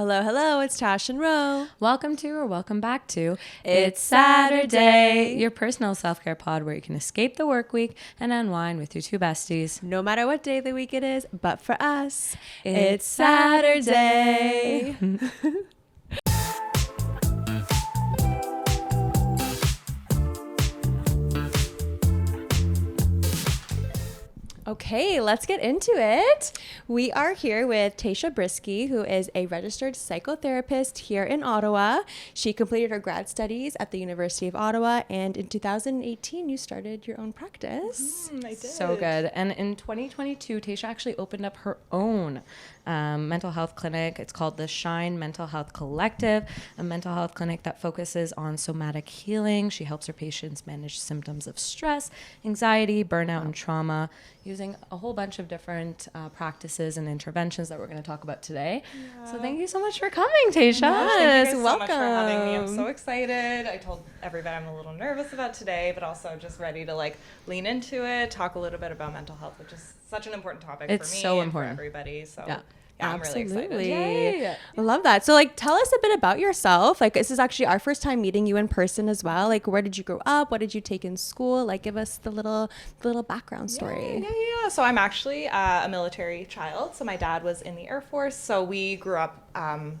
Hello, hello, it's Tash and Ro. Welcome to or welcome back to It's Saturday, your personal self-care pod where you can escape the work week and unwind with your two besties. No matter what day of the week it is, but for us, it's Saturday. Okay, let's get into it. We are here with Tasia Bryski, who is a registered psychotherapist here in Ottawa. She completed her grad studies at the University of Ottawa, and in 2018, you started your own practice. I did. So good. And in 2022, Tasia actually opened up her own mental health clinic. It's called the Shine Mental Health Collective, a mental health clinic that focuses on somatic healing. She helps her patients manage symptoms of stress, anxiety, burnout, and trauma using a whole bunch of different practices and interventions that we're going to talk about today. Yeah. So thank you so much for coming, Tasia. Yes, thank you guys so much for having me. I'm so excited. I told everybody I'm a little nervous about today, but also just ready to lean into it, talk a little bit about mental health, which is such an important topic for me so important. And for everybody. So yeah. I'm really excited. Yay. I love that. So tell us a bit about yourself. This is actually our first time meeting you in person as well. Where did you grow up? What did you take in school? Give us the little background story. Yeah. So I'm actually a military child. So my dad was in the Air Force. So we grew up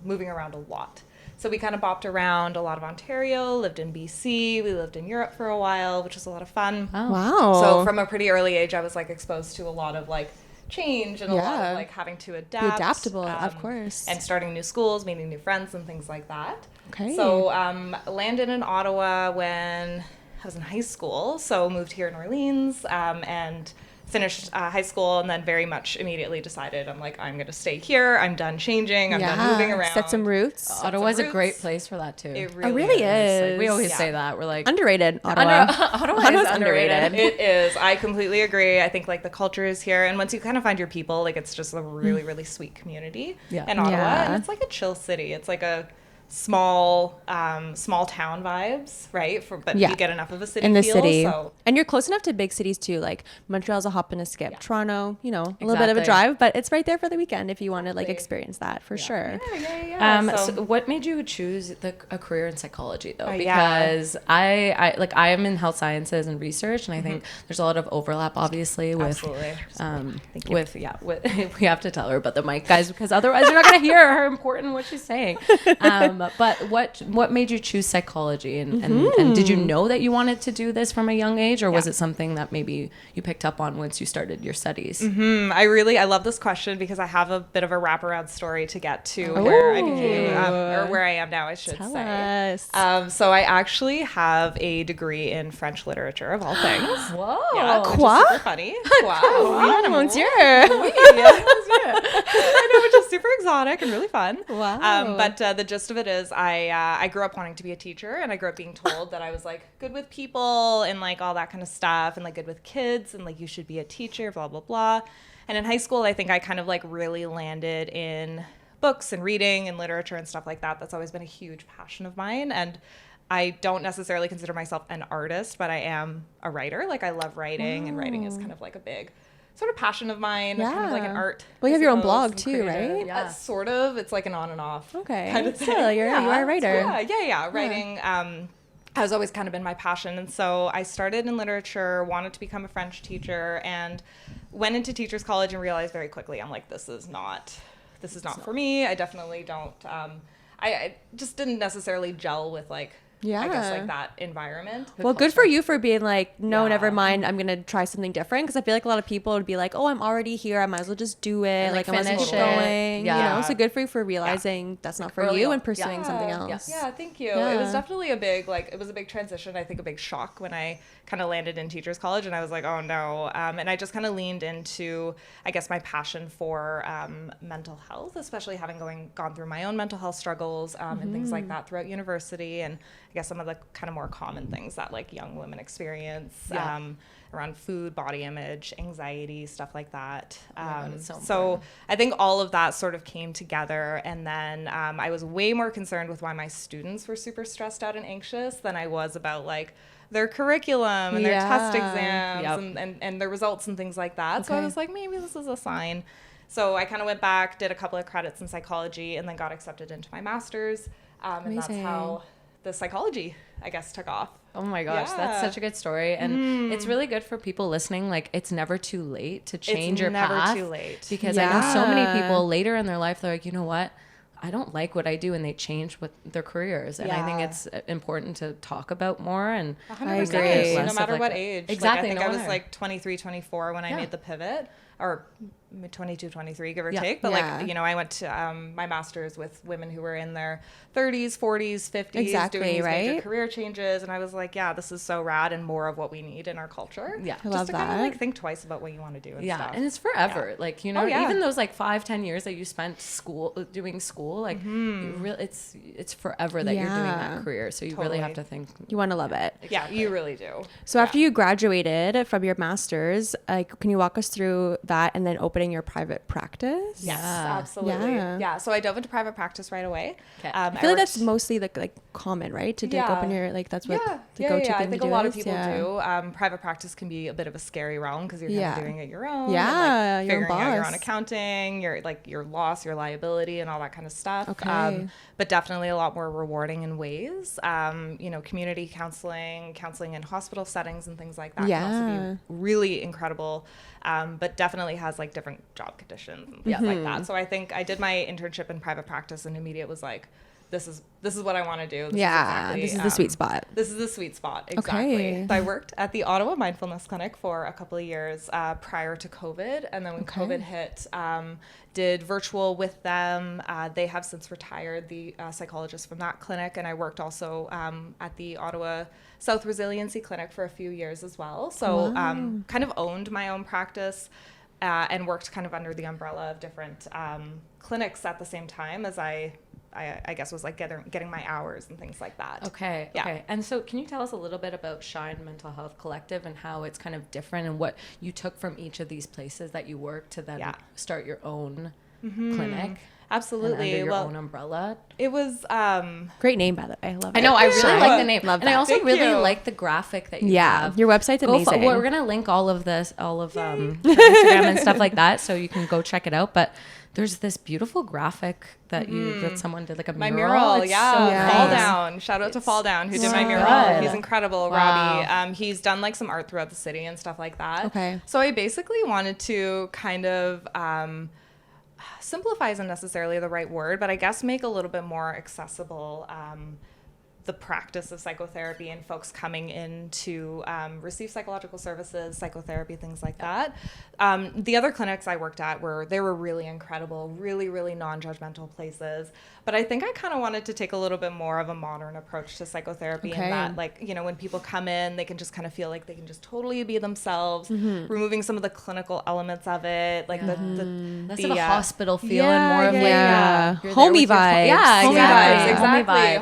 moving around a lot. So we kind of bopped around a lot of Ontario, lived in BC. We lived in Europe for a while, which was a lot of fun. Oh. Wow. So from a pretty early age, I was exposed to a lot of change and a lot of having to adapt. Be adaptable, of course. And starting new schools, meeting new friends and things like that. Okay. So landed in Ottawa when I was in high school. So moved here in Orleans and finished high school, and then very much immediately decided I'm going to stay here. I'm done changing. I'm done moving around. Set some roots. Ottawa's a great place for that too. It really is. We always say that. We're underrated. Ottawa. Ottawa is underrated. It is. I completely agree. I think the culture is here, and once you kind of find your people, it's just a really, really sweet community in Ottawa, and it's a chill city. It's a small town vibes, right? But you get enough of a city in the feel, city, so. And you're close enough to big cities too. Montreal's a hop and a skip. Toronto, a little bit of a drive, but it's right there for the weekend if you want to experience that for sure. Yeah. So what made you choose a career in psychology though? Because I am in health sciences and research, and I think there's a lot of overlap, obviously, with we have to tell her about the mic, guys, because otherwise you're not going to hear how important what she's saying. But what made you choose psychology, and did you know that you wanted to do this from a young age, or was it something that maybe you picked up on once you started your studies? I love this question because I have a bit of a wraparound story to get to where I became or where I am now, I should Tell say. us. So I actually have a degree in French literature of all things. Whoa! Yeah, which is super funny. Wow, Monsieur. I know, which is super exotic and really fun. Wow. But the gist of it is I grew up wanting to be a teacher, and I grew up being told that I was good with people and all that kind of stuff, and good with kids, and you should be a teacher, blah blah blah. And in high school, I think I kind of really landed in books and reading and literature and stuff like that. That's always been a huge passion of mine, and I don't necessarily consider myself an artist, but I am a writer. I love writing, and writing is kind of a big sort of passion of mine. Yeah. Kind of an art. Well, you have your own blog creative. too, right? Yeah. Sort of. It's an on and off kind of thing. Still, you are a writer. Writing has always kind of been my passion. And so I started in literature, wanted to become a French teacher, and went into teachers college and realized very quickly, I'm this is not for me. I definitely don't, I just didn't necessarily gel with I guess that environment. Well, good for you for being no, never mind. I'm going to try something different. Because I feel a lot of people would be oh, I'm already here. I might as well just do it. And, I might as well keep going. Yeah. So good for you for realizing that's not for you and pursuing something else. Yeah, thank you. Yeah. It was definitely a big, it was a big transition. I think a big shock when I kind of landed in teachers college, and I was oh no. And I just kind of leaned into, I guess, my passion for mental health, especially having gone through my own mental health struggles and things like that throughout university. And I guess some of the kind of more common things that young women experience around food, body image, anxiety, stuff like that. So I think all of that sort of came together, and then I was way more concerned with why my students were super stressed out and anxious than I was about their curriculum and their test exams and their results and things like that. Okay. So I was maybe this is a sign. So I kind of went back, did a couple of credits in psychology, and then got accepted into my master's. And that's how the psychology, I guess, took off. Oh my gosh, that's such a good story. And it's really good for people listening. Like, it's never too late to change your path. It's never too late. Because I know so many people later in their life, they're like, you know what? I don't like what I do, and they change with their careers. And I think it's important to talk about more. And 100%. I agree. No matter what age. Exactly. Like, I think I was like 23, 24 when I made the pivot, or 22, 23, give or take. But like, you know, I went to my master's with women who were in their 30s, 40s, 50s, doing these major career changes. And I was like, yeah, this is so rad and more of what we need in our culture. Yeah. I love just to kind of like think twice about what you want to do and stuff. And it's forever. Like, you know, even those like 5-10 years that you spent doing school, like it's forever that you're doing that career. So you really have to think. You want to love it. Yeah, you really do. So after you graduated from your master's, like, can you walk us through that and then opening your private practice? Yes, absolutely. Yeah. So I dove into private practice right away. I feel like that's mostly like common, right? To open your, like, that's what the go-to thing I think to do a lot is. of people do. Private practice can be a bit of a scary realm because you're kind of doing it your own. Yeah, and, like, figuring out your own accounting, your loss, your liability, and all that kind of stuff. Okay. But definitely a lot more rewarding in ways. You know, community counseling in hospital settings and things like that can also be really incredible. But definitely has like different job conditions and things like that. So I think I did my internship in private practice, and immediate was like, this is what I want to do. This is the sweet spot. This is the sweet spot. Exactly. Okay. So I worked at the Ottawa Mindfulness Clinic for a couple of years prior to COVID. And then when COVID hit, did virtual with them. They have since retired, the psychologist from that clinic. And I worked also at the Ottawa South Resiliency Clinic for a few years as well. So kind of owned my own practice and worked kind of under the umbrella of different clinics at the same time as I guess was like getting my hours and things like that. Okay. And so can you tell us a little bit about Shine Mental Health Collective and how it's kind of different and what you took from each of these places that you work to then start your own clinic? Absolutely. And under your own umbrella. It was great name, by the way. I love it. I know. I really like the name. Love and that. I also really like the graphic that you have. Your website's amazing. We're going to link all of Instagram and stuff like that, so you can go check it out. But there's this beautiful graphic that someone did, like a my mural. It's so Fall Down. Shout out to Fall Down who did my mural. Good. He's incredible, Robbie. He's done like some art throughout the city and stuff like that. Okay. So I basically wanted to kind of simplify isn't necessarily the right word, but I guess make a little bit more accessible the practice of psychotherapy and folks coming in to receive psychological services, psychotherapy, things like that. The other clinics I worked at were really incredible, really non-judgmental places. But I think I kind of wanted to take a little bit more of a modern approach to psychotherapy in that, like, you know, when people come in, they can just kind of feel like they can just totally be themselves, removing some of the clinical elements of it, like less of a hospital feel and more of like homey vibes.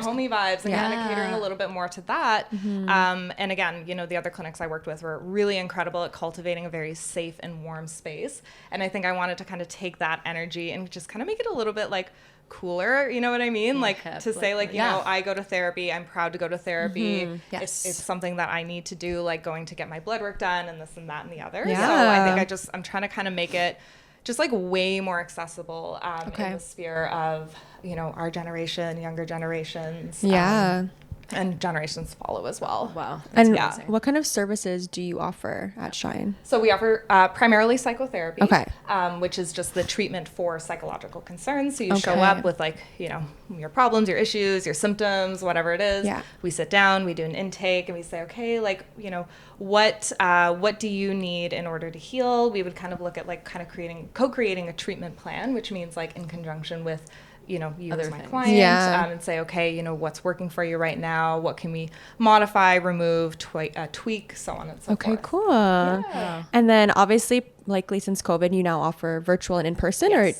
Homey vibes and kind of catering a little bit more to that. And again, you know, the other clinics I worked with were really incredible at cultivating a very safe and warm space. And I think I wanted to kind of take that energy and just kind of make it a little bit like cooler, you know what I mean? Like to say like, you know, I go to therapy, I'm proud to go to therapy. Yes. It's something that I need to do, like going to get my blood work done and this and that and the other. So I think I'm trying to kind of make it just like way more accessible in the sphere of, you know, our generation, younger generations. And generations follow as well. Wow. And what kind of services do you offer at Shine? So we offer primarily psychotherapy, which is just the treatment for psychological concerns. So you show up with like, you know, your problems, your issues, your symptoms, whatever it is. We sit down, we do an intake, and we say, okay, like, you know, what do you need in order to heal? We would kind of look at like kind of co-creating a treatment plan, which means like in conjunction with, you know, you as my client, and say, okay, you know, what's working for you right now? What can we modify, remove, tweak, so on and so forth. Okay, cool. And then obviously, likely since COVID, you now offer virtual and in person, or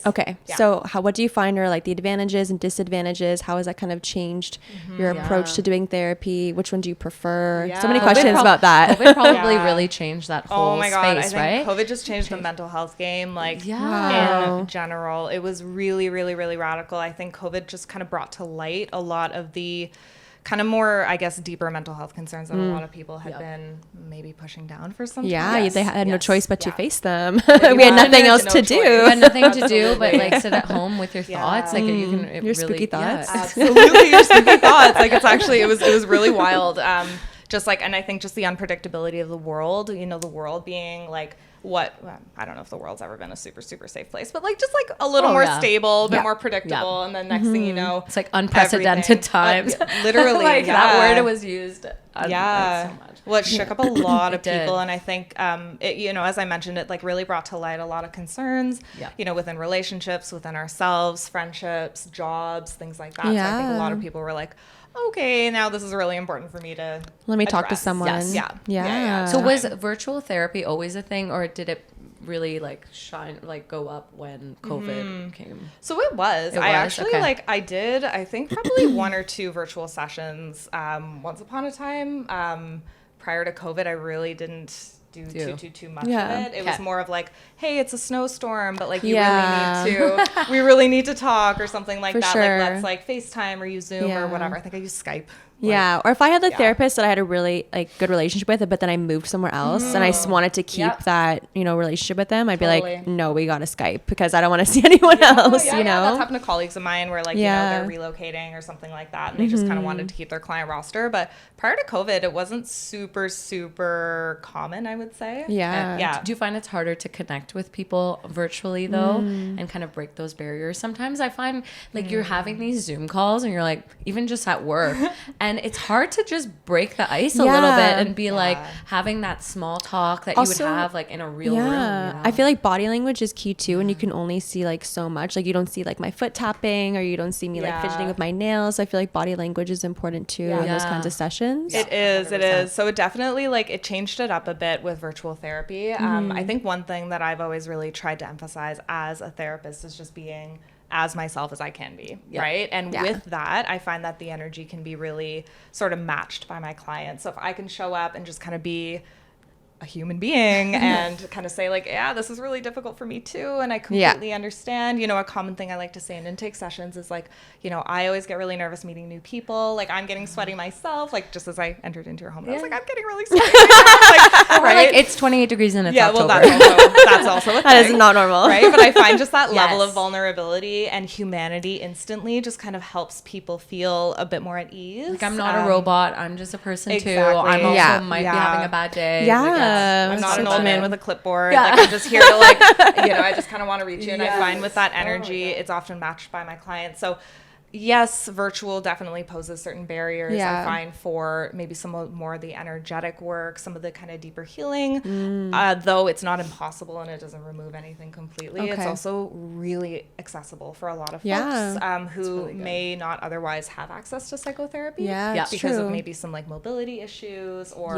so what do you find are like the advantages and disadvantages? How has that kind of changed your approach to doing therapy? Which one do you prefer? So many questions about that. COVID probably really changed that whole space, I right? think COVID just changed the mental health game, like in general. It was really radical. I think COVID just kind of brought to light a lot of the kind of more, I guess, deeper mental health concerns that a lot of people had been maybe pushing down for some time. They had no choice but to face them. Yeah, we had nothing else to do. You had nothing to do but like sit at home with your thoughts. Like you can your spooky thoughts. Absolutely, your spooky thoughts. Like it's actually, it was really wild. Just like, and I think just the unpredictability of the world, you know, the world being like, I don't know if the world's ever been a super, super safe place, but like just like a little more stable, a bit more predictable. And then next thing you know, it's like unprecedented times. Literally. Like that word was used. So much. Well, it shook up a lot of people. And I think, it, you know, as I mentioned, it like really brought to light a lot of concerns, you know, within relationships, within ourselves, friendships, jobs, things like that. So I think a lot of people were like, okay, now this is really important for me to let me talk to address. someone. Yeah. So was virtual therapy always a thing, or did it really like go up when COVID came? So it was. I actually I did, I think probably 1 or 2 virtual sessions once upon a time. Prior to COVID, I really didn't do too much of it. It was more of like, hey, it's a snowstorm, but like we really need to talk or something like that. Like let's like FaceTime or use Zoom or whatever. I think I used Skype. Or if I had the therapist that I had a really like good relationship with, but then I moved somewhere else and I wanted to keep that, you know, relationship with them, I'd be like, no, we got to Skype because I don't want to see anyone else, you know? That's happened to colleagues of mine where like, you know, they're relocating or something like that. And they just kind of wanted to keep their client roster. But prior to COVID, it wasn't super, super common, I would say. Do you find it's harder to connect with people virtually though and kind of break those barriers? Sometimes I find like you're having these Zoom calls and you're like, even just at work, and it's hard to just break the ice a little bit and be like having that small talk that you would have like in a real room. You know? I feel like body language is key too, and you can only see like so much. Like you don't see like my foot tapping, or you don't see me like fidgeting with my nails. So I feel like body language is important too in those kinds of sessions. It is. So it definitely like it changed it up a bit with virtual therapy. I think one thing that I've always really tried to emphasize as a therapist is just being as myself as I can be, right? And with that, I find that the energy can be really sort of matched by my clients. So if I can show up and just kind of be a human being and kind of say like, yeah, this is really difficult for me too, and I completely understand. You know, a common thing I like to say in intake sessions is like, you know, I always get really nervous meeting new people. Like I'm getting sweaty myself. Like just as I entered into your home, I was like, I'm getting really sweaty right now. Like it's 28 degrees and it's October. Well, that's also a thing. That is not normal, right? But I find just that level of vulnerability and humanity instantly just kind of helps people feel a bit more at ease. Like I'm not a robot. I'm just a person too. I'm also might be having a bad day. I'm not an old man with a clipboard. Like I'm just here to like, you know, I just kind of want to reach you. And I find with that energy, it's often matched by my clients. So yes, virtual definitely poses certain barriers. I find for maybe some more of the energetic work, some of the kind of deeper healing, though it's not impossible and it doesn't remove anything completely. It's also really accessible for a lot of folks who really may not otherwise have access to psychotherapy because of maybe some like mobility issues or,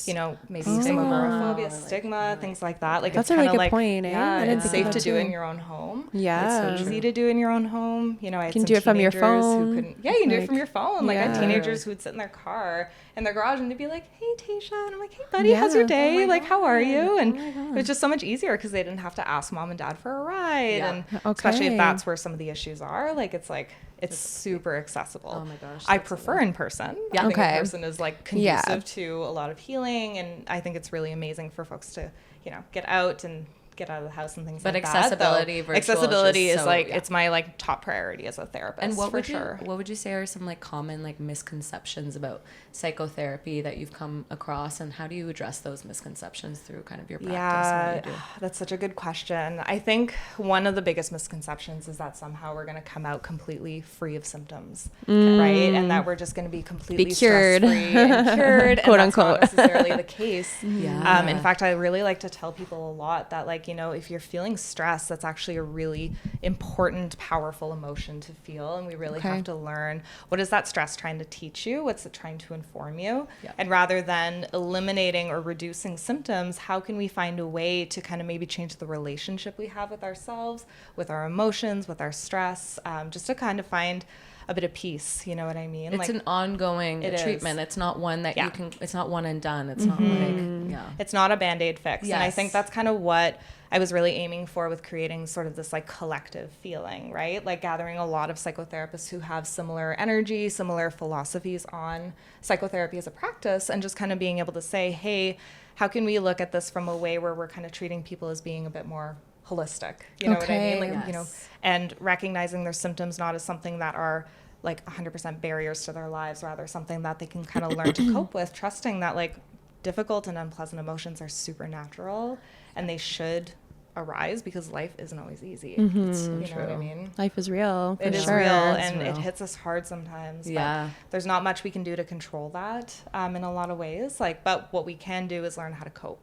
you know, maybe some agoraphobia, stigma, things like that. Like that's it's a really good like, point. It's safe to do in your own home. It's easy to do in your own home. You know, I can do it from your phone. Who couldn't, you can do it from your phone. Like I had teenagers who would sit in their car in their garage and they'd be like, hey Tasia, and I'm like, hey buddy, how's your day? Like how are you? And it was just so much easier because they didn't have to ask mom and dad for a ride. And especially if that's where some of the issues are, like it's super accessible. Oh my gosh. I prefer in person. I think in person is like conducive to a lot of healing, and I think it's really amazing for folks to, you know, get out and get out of the house and things like that. But accessibility is like it's my like top priority as a therapist. And what would you say are some like common like misconceptions about psychotherapy that you've come across, and how do you address those misconceptions through kind of your practice and what you do? That's such a good question. I think one of the biggest misconceptions is that somehow we're going to come out completely free of symptoms, right? And that we're just going to be completely cured. stress-free and cured, quote and that's unquote. not necessarily the case. In fact, I really like to tell people a lot that like, you know, if you're feeling stress, that's actually a really important, powerful emotion to feel. And we really have to learn, what is that stress trying to teach you? What's it trying to inform you? And rather than eliminating or reducing symptoms, how can we find a way to kind of maybe change the relationship we have with ourselves, with our emotions, with our stress, just to kind of find a bit of peace, you know what I mean? It's like an ongoing treatment. It's not one that you can, it's not one and done. It's not like, it's not a Band-Aid fix. And I think that's kind of what I was really aiming for with creating sort of this like collective feeling, right? Like gathering a lot of psychotherapists who have similar energy, similar philosophies on psychotherapy as a practice, and just kind of being able to say, hey, how can we look at this from a way where we're kind of treating people as being a bit more holistic? You know what I mean? Like, yes. you know, and recognizing their symptoms not as something that are like 100% barriers to their lives, rather something that they can kind of learn to cope with, trusting that like difficult and unpleasant emotions are supernatural and they should arise because life isn't always easy. You know what I mean? Life is real. It is sure. real, and it hits us hard sometimes. Yeah. But there's not much we can do to control that in a lot of ways. Like, but what we can do is learn how to cope.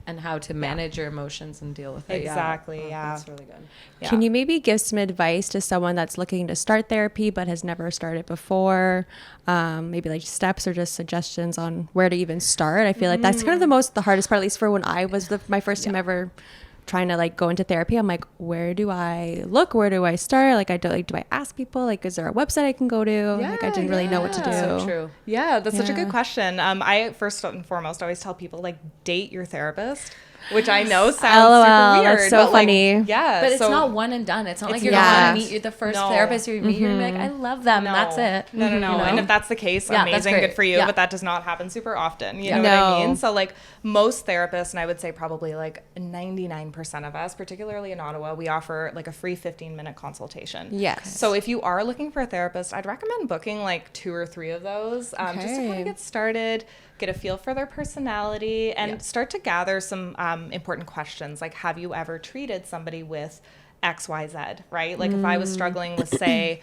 And how to manage your emotions and deal with it. Exactly, yeah. That's really good. Yeah. Can you maybe give some advice to someone that's looking to start therapy but has never started before? Maybe like steps or just suggestions on where to even start. I feel like that's kind of the hardest part, at least for when I was my first time ever trying to like go into therapy. I'm like, where do I look? Where do I start? Like, do I ask people? Like, is there a website I can go to? Like, I didn't really know what to do. So true. Yeah, that's such a good question. I first and foremost always tell people like date your therapist, which I know sounds super weird. That's so but, funny. Like, yeah, But it's so not one and done. It's not like you're not. going to meet the first No. therapist you meet. You're going to be like, I love them. No. That's it. No. You know? And if that's the case, Yeah, that's amazing, great. good for you. Yeah. But that does not happen super often. You know No. what I mean? So like most therapists, and I would say probably like 99% of us, particularly in Ottawa, we offer like a free 15-minute consultation. Yes. So if you are looking for a therapist, I'd recommend booking like 2 or 3 of those just to kind Okay. of get started, get a feel for their personality, and start to gather some important questions. Like, have you ever treated somebody with XYZ, right? Like if I was struggling with, say,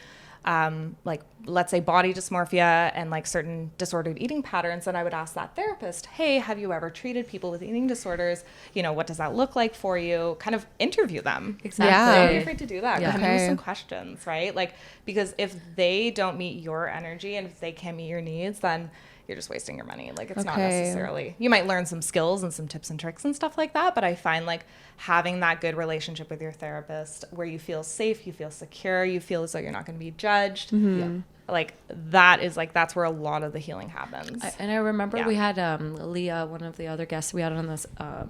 like let's say body dysmorphia and like certain disordered eating patterns, then I would ask that therapist, hey, have you ever treated people with eating disorders? You know, what does that look like for you? Kind of interview them. Exactly. Yeah. Don't be afraid to do that. Yeah. Come in with Okay. some questions, right? Like, because if they don't meet your energy and if they can't meet your needs, then you're just wasting your money. Like, it's not Okay. necessarily, you might learn some skills and some tips and tricks and stuff like that. But I find like having that good relationship with your therapist where you feel safe, you feel secure, you feel as though you're not going to be judged. Like that is like, that's where a lot of the healing happens. And I remember Yeah. we had Leah, one of the other guests we had on this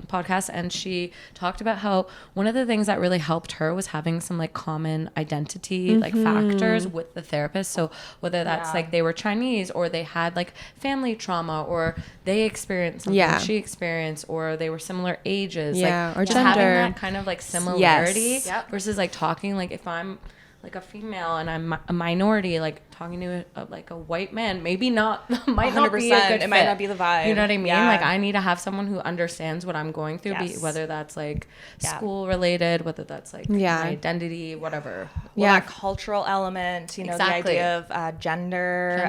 podcast, and she talked about how one of the things that really helped her was having some like common identity like factors with the therapist. So whether that's Yeah. like they were Chinese or they had like family trauma or they experienced something Yeah. she experienced or they were similar ages. Yeah, like, or just having gender. that kind of like similarity Yes. Yep. versus like talking like if I'm like a female and I'm a minority, like talking to like a white man, maybe not, might not be a 100%. good It might fit. not be the vibe. You know what I mean? Yeah. Like I need to have someone who understands what I'm going through, Yes. whether that's like Yeah. school related, whether that's like Yeah. my identity, whatever. Well, that cultural element, you know, Exactly. the idea of gender,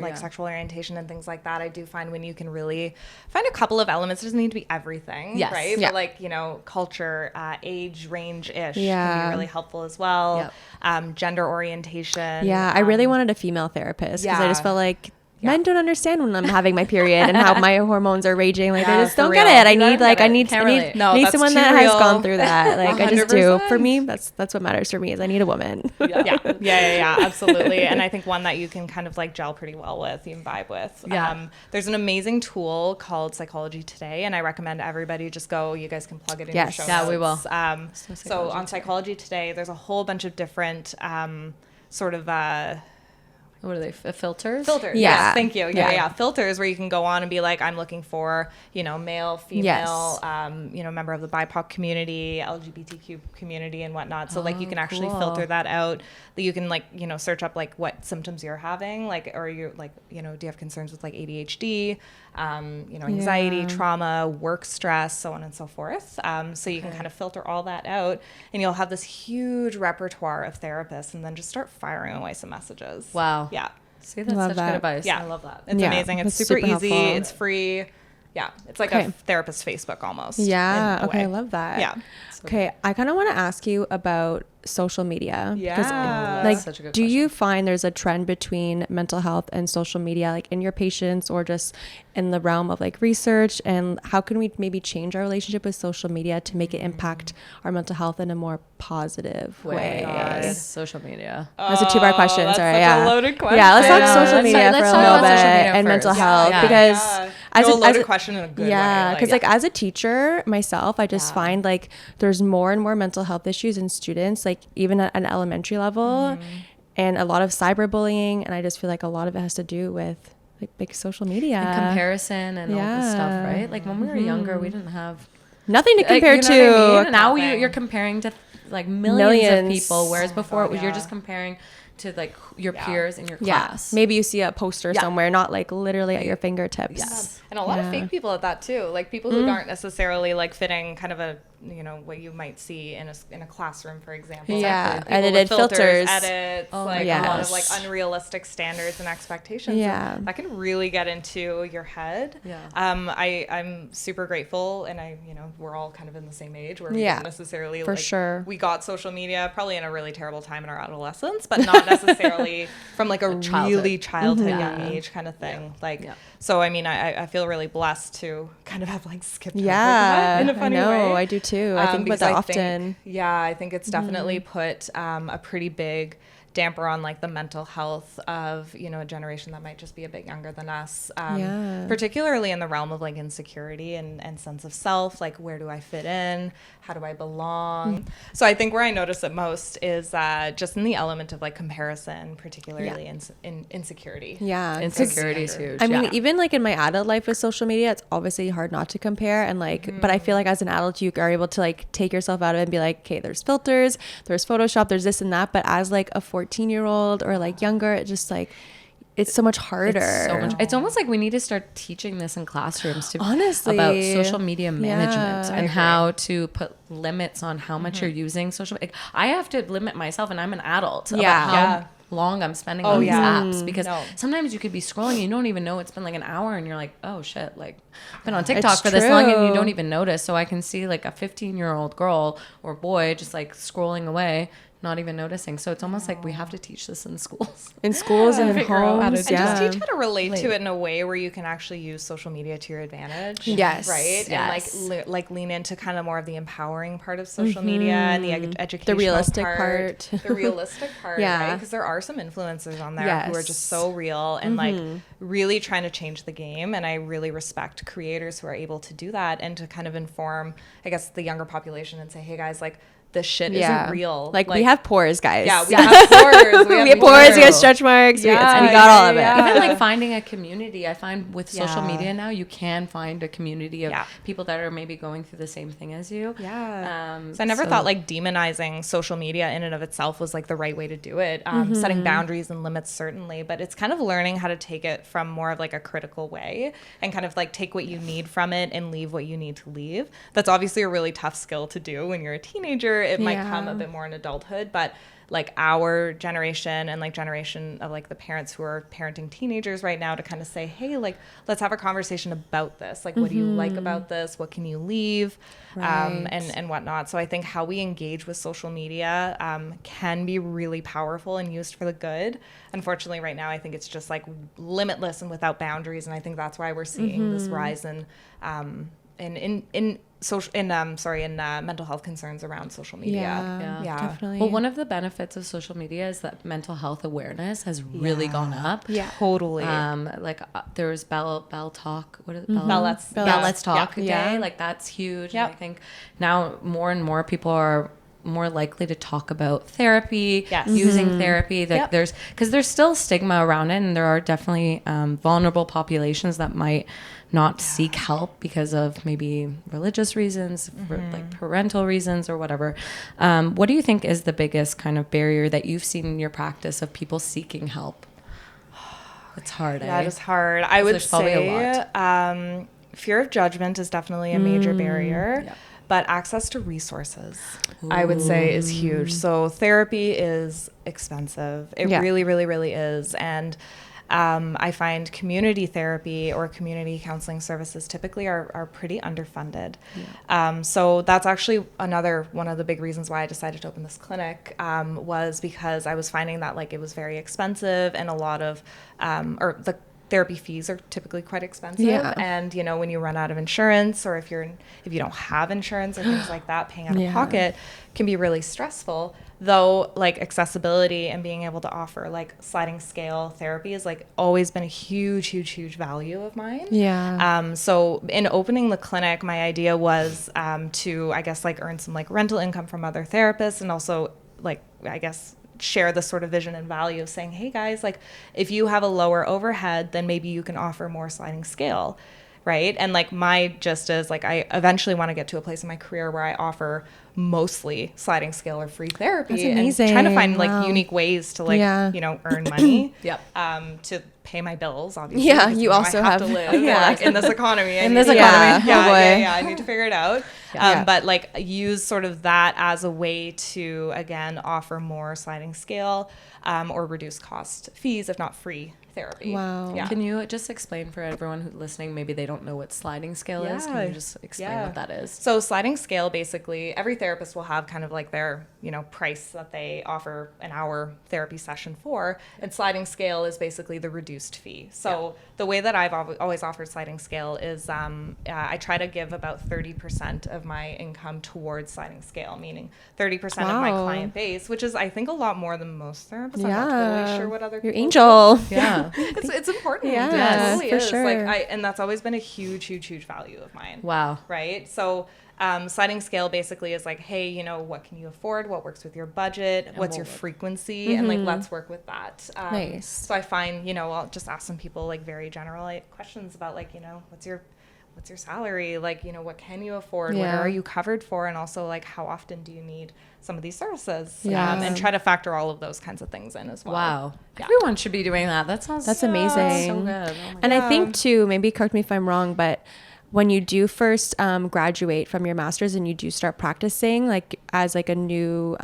like yeah. sexual orientation and things like that. I do find when you can really find a couple of elements, it doesn't need to be everything, Yes. right? Yeah. But like, you know, culture, age range-ish can Yeah. be really helpful as well. Yep. Gender orientation. Yeah, I really wanted a female therapist because I just yeah. felt like men don't understand when I'm having my period and how my hormones are raging. Like, I Yeah, just for don't real. get it. I You need don't like get I it. need Can't I need, relate. No, need that's someone too that has real. gone through that. Like, I just do. 100%. For me, that's what matters for me is I need a woman. Yeah, absolutely. And I think one that you can kind of like gel pretty well with, you can vibe with. Yeah. There's an amazing tool called Psychology Today, and I recommend everybody just go. You guys can plug it in Yes. your show Yeah, we will. notes. So on Psychology Today, there's a whole bunch of different sort of What are they? Filters? filters. Yeah. Yes, thank you. Yeah. Yeah. Filters where you can go on and be like, I'm looking for, you know, male, female, Yes. you know, member of the BIPOC community, LGBTQ community and whatnot. So like you can actually cool. filter that out. That you can like, you know, search up like what symptoms you're having, like, or you're like, you know, do you have concerns with like ADHD, you know, anxiety, Yeah. trauma, work stress, so on and so forth. So you can kind of filter all that out and you'll have this huge repertoire of therapists and then just start firing away some messages. Wow. Yeah. See, that's Love such that. good advice. Yeah. I love that. It's Yeah, amazing. It's that's super super easy. helpful. It's free. Yeah. It's like Okay. a therapist Facebook almost. Yeah. in a Okay. way. I love that. Yeah. Okay. I kind of want to ask you about social media. Yeah. Like, Such a good do question. you find there's a trend between mental health and social media, like in your patients or just in the realm of like research? And how can we maybe change our relationship with social media to make it impact our mental health in a more positive way? God. Social media. That's a 2-part question. That's Sorry, such yeah. a loaded question. Yeah, let's talk Yeah, social let's media talk- for let's a talk little about bit social media and mental first. health Yeah. because As a loaded as a- question in a good yeah, way. because like as a teacher myself, I just find like there's more and more mental health issues in students, like even at an elementary level, and a lot of cyberbullying, and I just feel like a lot of it has to do with like big social media And comparison and all this stuff, Yeah. right? Like when we were younger, we didn't have nothing to compare like, you know what I mean? to. Now Nothing. you're comparing to like millions of Millions. people, whereas before God, you're yeah. just comparing to like your Yeah. peers in your Yeah, class. maybe you see a poster Yeah. somewhere, not like literally at your fingertips. Yes. And a lot of Yeah. fake people at that too, like people who aren't necessarily like fitting kind of a, you know, what you might see in a classroom, for example. Yeah. People Edited with filters. edits, Oh, like a lot of like yes. unrealistic standards and expectations. Yeah. And that can really get into your head. Yeah. I'm super grateful, and we're all kind of in the same age where we Yeah, didn't necessarily for like, sure. we got social media probably in a really terrible time in our adolescence, but not necessarily from like a really childhood young age kind of thing. Like, Yeah. so I mean, I feel really blessed to kind of have like skipped over Yeah, that in a funny I know. way. I do too. I think about Because that I think- often. I think it's definitely put a pretty big damper on like the mental health of a generation that might just be a bit younger than us, Yeah. particularly in the realm of like insecurity and sense of self, like where do I fit in, how do I belong. So I think where I notice it most is just in the element of like comparison, particularly in insecurity. Yeah, 'cause- Insecurity is huge. I mean, yeah. even like in my adult life with social media, it's obviously hard not to compare. And like, but I feel like as an adult, you are able to like take yourself out of it and be like, okay, there's filters, there's Photoshop, there's this and that. But as like a 14-year-old or like younger, it just like, it's so much harder. It's so much. It's almost like we need to start teaching this in classrooms to Honestly. about social media management Yeah. and how to put limits on how much you're using social. Like, I have to limit myself, and I'm an adult. Yeah. About how Yeah. long I'm spending Oh, on yeah. these apps, because No. sometimes you could be scrolling and you don't even know it's been like an hour, and you're like, oh shit, like I've been on TikTok It's for this long, and you true. don't even notice. So I can see like a 15-year-old girl or boy just like scrolling away, not even noticing. So it's almost like we have to teach this in schools. In schools and in Figure out how to homes. do And Yeah. just teach how to relate Like- to it in a way where you can actually use social media to your advantage. Yes. Right? Yes. And like lean into kind of more of the empowering part of social media and the educational realistic part. The realistic part, Yeah. right? Because there are some influencers on there who are just so real and like really trying to change the game. And I really respect creators who are able to do that and to kind of inform, I guess, the younger population and say, hey guys, like this shit isn't real. Like we have pores, guys. Yeah, we have pores. We have pores, we have stretch marks, we got all of it. Even like finding a community. I find with social Yeah. media now, you can find a community of Yeah. people that are maybe going through the same thing as you. Yeah. So I never thought like demonizing social media in and of itself was like the right way to do it. Setting boundaries and limits, certainly, but it's kind of learning how to take it from more of like a critical way and kind of like take what you need from it and leave what you need to leave. That's obviously a really tough skill to do when you're a teenager. It might come a bit more in adulthood, but like our generation and like generation of like the parents who are parenting teenagers right now to kind of say, hey, like let's have a conversation about this. Like, what do you like about this? What can you leave? And whatnot. So I think how we engage with social media can be really powerful and used for the good. Unfortunately, right now, I think it's just like limitless and without boundaries. And I think that's why we're seeing this rise in mental health concerns around social media. Yeah, definitely. Well, one of the benefits of social media is that mental health awareness has really gone up. Yeah. Totally. There was Bell Talk. What is it? Bell Let's- Bell yeah. Let's Talk Yeah. Day. Like that's huge. Yep. And I think now more and more people are more likely to talk about therapy, Yes. using therapy. That Yep. there's still stigma around it, and there are definitely vulnerable populations that might not seek help because of maybe religious reasons, like parental reasons or whatever. What do you think is the biggest kind of barrier that you've seen in your practice of people seeking help? It's hard, Yeah, eh? it is hard. I would There's probably a say fear of judgment is definitely a major barrier. Yeah. But access to resources, I would say, is huge. So therapy is expensive. It Yeah. really, really, really is. And I find community therapy or community counseling services typically are pretty underfunded. So that's actually one of the big reasons why I decided to open this clinic, was because I was finding that like it was very expensive, and a lot of, or the therapy fees are typically quite expensive. And, you know, when you run out of insurance, or if you don't have insurance or things like that, paying out of pocket can be really stressful. Though, like, accessibility and being able to offer like sliding scale therapy has like always been a huge value of mine. So in opening the clinic, my idea was to, I guess, like earn some like rental income from other therapists, and also like, I guess, share the sort of vision and value of saying, hey guys, like if you have a lower overhead, then maybe you can offer more sliding scale, right? And like my gist is like I eventually want to get to a place in my career where I offer mostly sliding scale or free therapy. That's amazing. And trying to find like unique ways to like you know, earn money to pay my bills, obviously. You also have to live like, in this economy. I need to figure it out. But like use sort of that as a way to, again, offer more sliding scale or reduce cost fees, if not free therapy. Can you just explain for everyone who's listening, maybe they don't know what sliding scale is? Can you just explain what that is? So sliding scale, basically every therapist will have kind of like their, you know, price that they offer an hour therapy session for, and sliding scale is basically the reduced fee. So the way that I've always offered sliding scale is I try to give about 30% of my income towards sliding scale, meaning 30% of my client base, which is, I think, a lot more than most therapists. I'm not totally sure what other Your angel. It's important. Yeah, it really for is. sure. Like and that's always been a huge value of mine. Right. So sliding scale basically is like, hey, you know, what can you afford? What works with your budget? And what's your frequency? And like, let's work with that. Nice. So I find, you know, I'll just ask some people like very general questions about like, you know, what's your salary? Like, you know, what can you afford? What are you covered for? And also like, how often do you need some of these services? And try to factor all of those kinds of things in as well. Everyone should be doing that. That's amazing. So good. And I think too, maybe correct me if I'm wrong, but when you do first graduate from your master's and you do start practicing like as like a new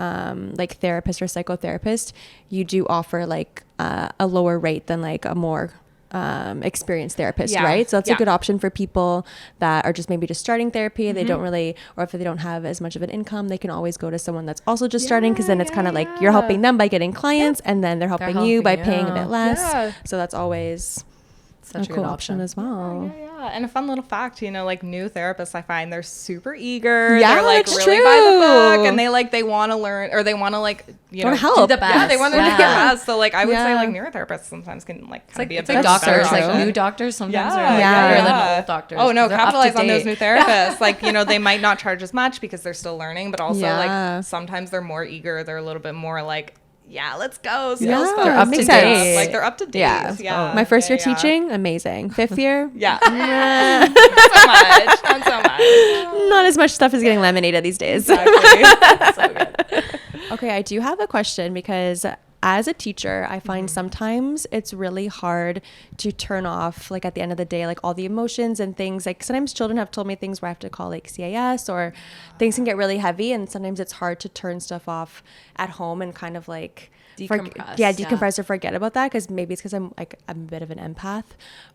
like therapist or psychotherapist, you do offer like a lower rate than like a more experienced therapist, right? So that's a good option for people that are just maybe just starting therapy. They don't really, or if they don't have as much of an income, they can always go to someone that's also just starting, because then it's kind of like you're helping them by getting clients, and then they're helping you by paying a bit less. So that's always such a cool option as well. And a fun little fact, you know, like new therapists, I find they're super eager. Yeah, they're like that's really true. by the book, and they want to learn, or they want to like, you know, help. Do the best. Yeah, they want to do their best. So like I would say like neurotherapists sometimes can like kind of be a big doctors, option. like new doctors sometimes are like old doctors. Oh no, capitalize on those new therapists. Like, you know, they might not charge as much because they're still learning, but also like sometimes they're more eager. They're a little bit more like, let's go. They're up to date. Like they're up to date. My first year teaching, amazing. Fifth year, not so much. Not as much stuff is getting laminated these days. Exactly. So good. Okay, I do have a question, because as a teacher, I find sometimes it's really hard to turn off, like at the end of the day, like all the emotions and things. Like sometimes children have told me things where I have to call like CAS, or things can get really heavy, and sometimes it's hard to turn stuff off at home and kind of like decompress or forget about that, because maybe it's because I'm a bit of an empath.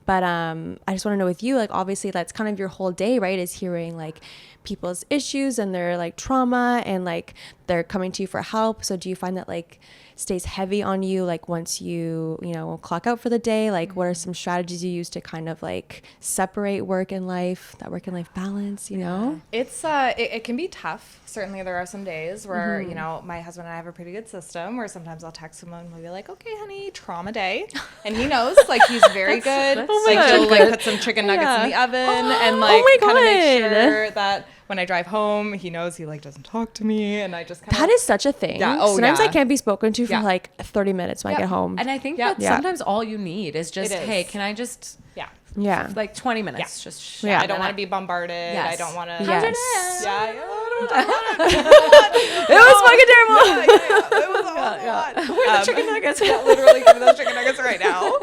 But I just want to know with you, like obviously that's kind of your whole day, right, is hearing like people's issues and their like trauma, and like they're coming to you for help. So do you find that like stays heavy on you, like once you know, clock out for the day? Like what are some strategies you use to kind of like separate work and life, that work and life balance, you know? It's it can be tough. Certainly there are some days where, you know, my husband and I have a pretty good system where sometimes I'll text him and we'll be like, okay, honey, trauma day. And he knows, like he's very good. Like he'll like put some chicken nuggets in the oven and like kind of make sure that when I drive home, he knows he like doesn't talk to me, and I just kind of... That is such a thing. Sometimes I can't be spoken to for like 30 minutes when I get home. And I think that sometimes all you need is just, hey, can I just... like 20 minutes. Just I don't want to be bombarded. I don't want to... It was fucking terrible. It was a whole lot. Where are the chicken nuggets? Literally give me those chicken nuggets right now.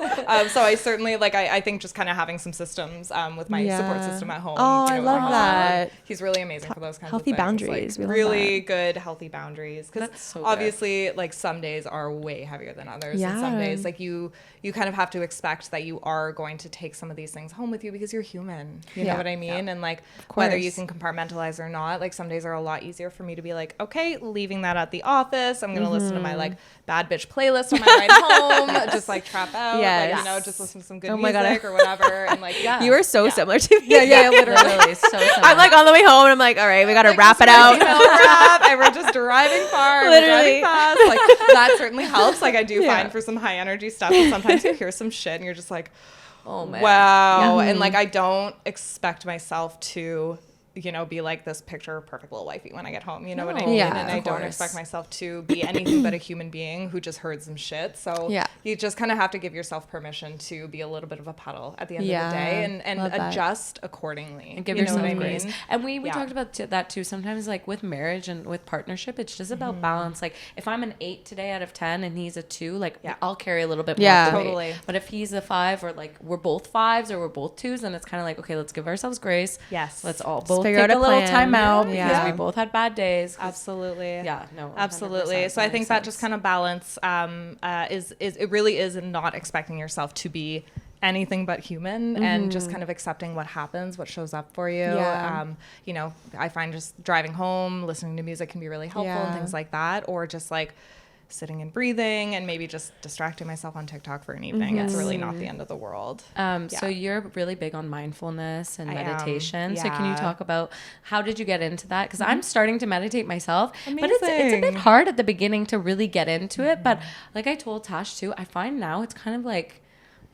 So I certainly I think just kind of having some systems with my support system at home. Oh, I love that. He's really amazing for those kinds healthy of things. boundaries. Like, really good healthy boundaries. Because so obviously, like some days are way heavier than others. And some days, like you kind of have to expect that you are going to take some of these things home with you because you're human. You know what I mean? Yeah. And like whether you can compartmentalize or not, like some days are a lot easier for me to be like, okay, leaving that at the office. I'm gonna listen to my like bad bitch playlist on my ride home. Just like trap out. Like, you know, just listen to some good music or whatever. And like you are so similar to me. Yeah, literally. So similar. I'm like on the way home and I'm like, all right, we gotta wrap it out. And we're just driving far, literally driving fast. Like that certainly helps. Like I do find for some high energy stuff, and sometimes you hear some shit and you're just like, oh man, wow. And like I don't expect myself to, you know, be like this picture perfect little wifey when I get home. You know what I mean? Yeah, and I don't expect myself to be anything but a human being who just heard some shit. So you just kind of have to give yourself permission to be a little bit of a puddle at the end of the day and adjust accordingly. And give yourself grace. And we talked about that too. Sometimes like with marriage and with partnership, it's just about balance. Like if I'm an 8 today out of 10 and he's a 2, like I'll carry a little bit more weight. Totally. But if he's a 5 or like we're both 5s or we're both 2s, then it's kind of like, okay, let's give ourselves grace. Yes. Let's all both figure take out a little plan. time out because we both had bad days. Absolutely. Yeah, no. Absolutely. So I think that just kind of balance is it really is not expecting yourself to be anything but human and just kind of accepting what happens, what shows up for you. You know, I find just driving home, listening to music can be really helpful and things like that, or just like sitting and breathing and maybe just distracting myself on TikTok for an evening. It's really not the end of the world. So you're really big on mindfulness and meditation. So can you talk about how did you get into that? Because I'm starting to meditate myself, but it's a bit hard at the beginning to really get into it. But like I told Tash too, I find now it's kind of like,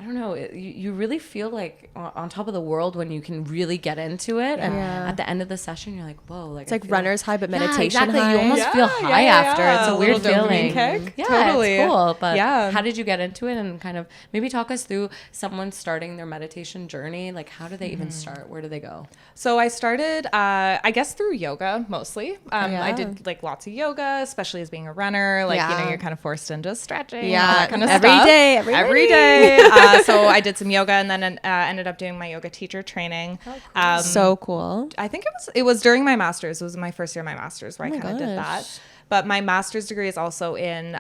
I don't know, you really feel like on top of the world when you can really get into it. And at the end of the session, you're like, whoa. Like, it's like runner's high, but meditation high. You almost feel high after. It's a weird feeling. Kick. Yeah, totally. It's cool. But how did you get into it? And kind of maybe talk us through someone starting their meditation journey. Like how do they even start? Where do they go? So I started, I guess through yoga mostly. I did like lots of yoga, especially as being a runner. Like, you know, you're kind of forced into stretching. Yeah. All that kind of every stuff. Every day. So I did some yoga and then ended up doing my yoga teacher training. Oh, cool. So cool. I think it was during my master's. It was my first year of my master's where I kind of did that. But my master's degree is also in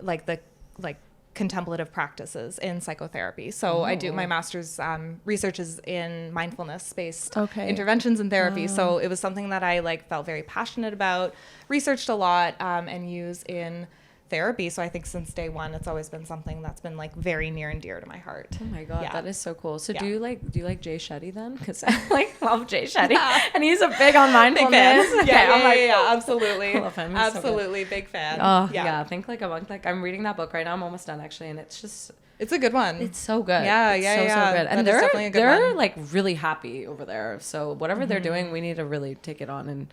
like contemplative practices in psychotherapy. So I do my master's research is in mindfulness based interventions in therapy. So it was something that I like felt very passionate about, researched a lot, and use in therapy. So I think since day one, it's always been something that's been like very near and dear to my heart. Oh my God, that is so cool. So do you like Jay Shetty then? Because I like love Jay Shetty and he's a big on mindfulness. Big fan. Yeah, absolutely. I love him. He's absolutely so big fan. Oh yeah. Think Like a Monk. Like I'm reading that book right now. I'm almost done actually, and it's just. It's a good one. It's so good. It's so good. And they're like really happy over there. So whatever they're doing, we need to really take it on in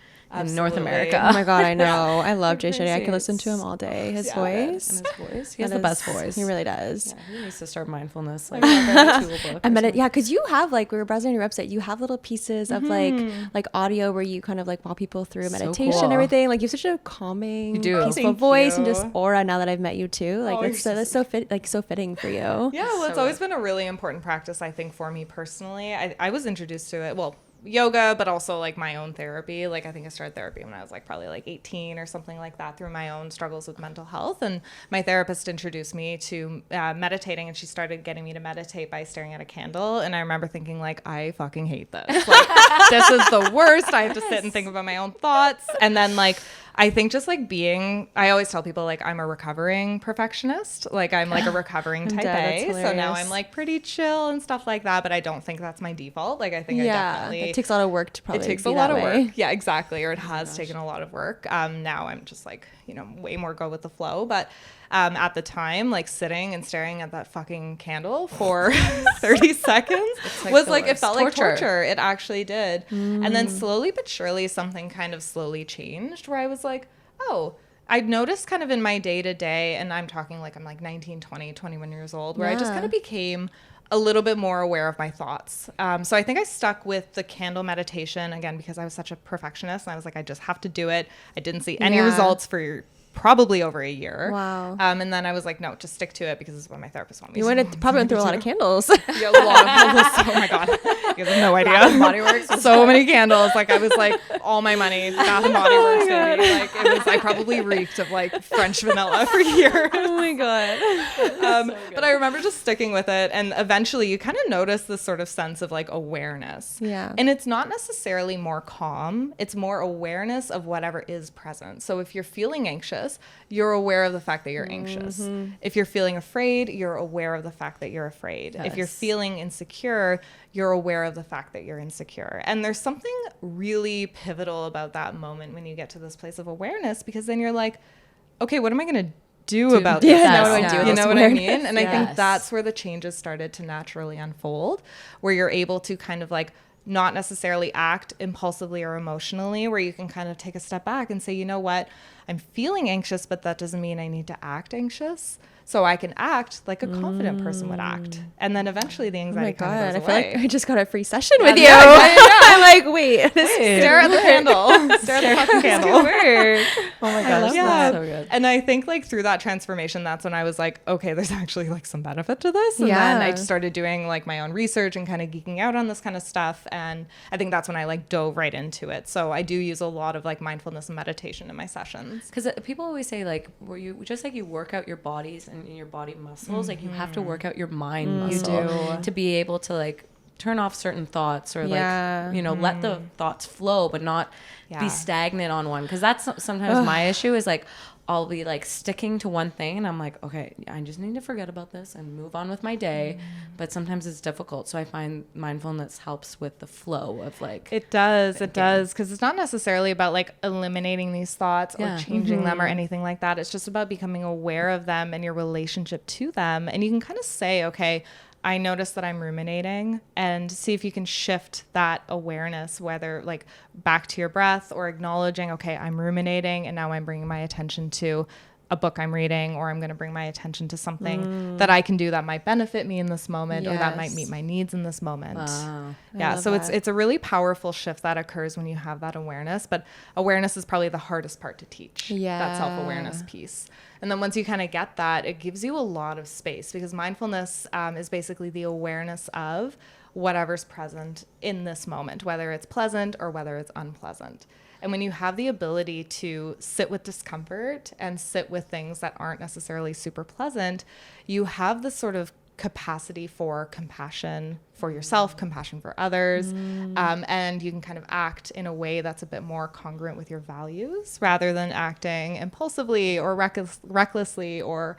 North America. Oh my God, I know. I love Jay Shetty. I could listen to him all day. His voice. And his voice. He has the best voice. He really does. Yeah, he needs to start mindfulness. Like because you have like, we were browsing your website, you have little pieces of like audio where you kind of like walk people through meditation and everything. Like you have such a calming, peaceful voice and just aura now that I've met you too. Like that's so fitting for you. Yeah, well, it's always been a really important practice, I think, for me personally. I was introduced to it, well, yoga, but also like my own therapy. Like I think I started therapy when I was like probably like 18 or something like that through my own struggles with mental health. And my therapist introduced me to meditating, and she started getting me to meditate by staring at a candle. And I remember thinking like, I fucking hate this. Like, this is the worst. I have to sit and think about my own thoughts. And then like, I think just like I always tell people like I'm a recovering perfectionist. Like I'm like a recovering type A. So now I'm like pretty chill and stuff like that. But I don't think that's my default. Like I think I definitely. It takes a lot of work to probably. It takes a lot of work. Yeah, exactly. Or it has taken a lot of work. Now I'm just like, you know, way more go with the flow. But at the time, like sitting and staring at that fucking candle for 30 seconds was like, it felt like torture. It actually did. And then slowly but surely something kind of slowly changed where I was like, oh, I'd noticed kind of in my day to day, and I'm talking like I'm like 19, 20, 21 years old, where I just kind of became a little bit more aware of my thoughts. So I think I stuck with the candle meditation again, because I was such a perfectionist and I was like, I just have to do it. I didn't see any results for probably over a year. Wow. And then I was like, no, just stick to it because this is what my therapist wanted me You to went probably went through a lot of candles. Yeah, a lot of candles. Oh my God. You have no idea. Body Works. So many candles. Like I was like, all my money, Bath and Body Works, baby. Like it was, I probably reeked of like French vanilla for years. Oh my God. But I remember just sticking with it. And eventually you kind of notice this sort of sense of like awareness. Yeah. And it's not necessarily more calm. It's more awareness of whatever is present. So if you're feeling anxious, you're aware of the fact that you're anxious. If you're feeling afraid, you're aware of the fact that you're afraid. If you're feeling insecure, you're aware of the fact that you're insecure. And there's something really pivotal about that moment when you get to this place of awareness, because then you're like, okay, what am I going to do about this? Yeah, what do I do with You this know what I awareness? mean? And I think Yes. that's where the changes started to naturally unfold, where you're able to kind of like not necessarily act impulsively or emotionally, where you can kind of take a step back and say, you know what, I'm feeling anxious, but that doesn't mean I need to act anxious. So I can act like a confident person would act. And then eventually the Oh my anxiety kind God. of I goes feel away. like I just got a free session with you. yeah, I'm like, wait. This Stare at the candle. Stare at the fucking candle. work. Oh my I love gosh, Yeah. that's so good. And I think like through that transformation, that's when I was like, okay, there's actually like some benefit to this. And then I Yeah. started doing like my own research and kind of geeking out on this kind of stuff. And I think that's when I like dove right into it. So I do use a lot of like mindfulness and meditation in my sessions. Because people always say like, were you just like you work out your bodies and your body muscles, like you have to work out your mind muscle do. to be able to like turn off certain thoughts or Yeah. like, you know, let the thoughts flow, but not Yeah. be stagnant on one. Because that's sometimes my issue is like, I'll be like sticking to one thing and I'm like, okay, I just need to forget about this and move on with my day. But sometimes it's difficult. So I find mindfulness helps with the flow of like, It does. Because it's not necessarily about like eliminating these thoughts Yeah. or changing them or anything like that. It's just about becoming aware of them and your relationship to them. And you can kind of say, okay, I notice that I'm ruminating, and see if you can shift that awareness, whether like back to your breath or acknowledging, okay, I'm ruminating and now I'm bringing my attention to a book I'm reading, or I'm going to bring my attention to something that I can do that might benefit me in this moment or that might Yes. meet my needs in this moment. wow. Yeah, love so that. it's a really powerful shift that occurs when you have that awareness, but awareness is probably the hardest part to teach. That Yeah. self-awareness piece. And then once you kind of get that, it gives you a lot of space, because mindfulness is basically the awareness of whatever's present in this moment, whether it's pleasant or whether it's unpleasant. And when you have the ability to sit with discomfort and sit with things that aren't necessarily super pleasant, you have this sort of capacity for compassion for yourself, compassion for others, and you can kind of act in a way that's a bit more congruent with your values, rather than acting impulsively or recklessly, or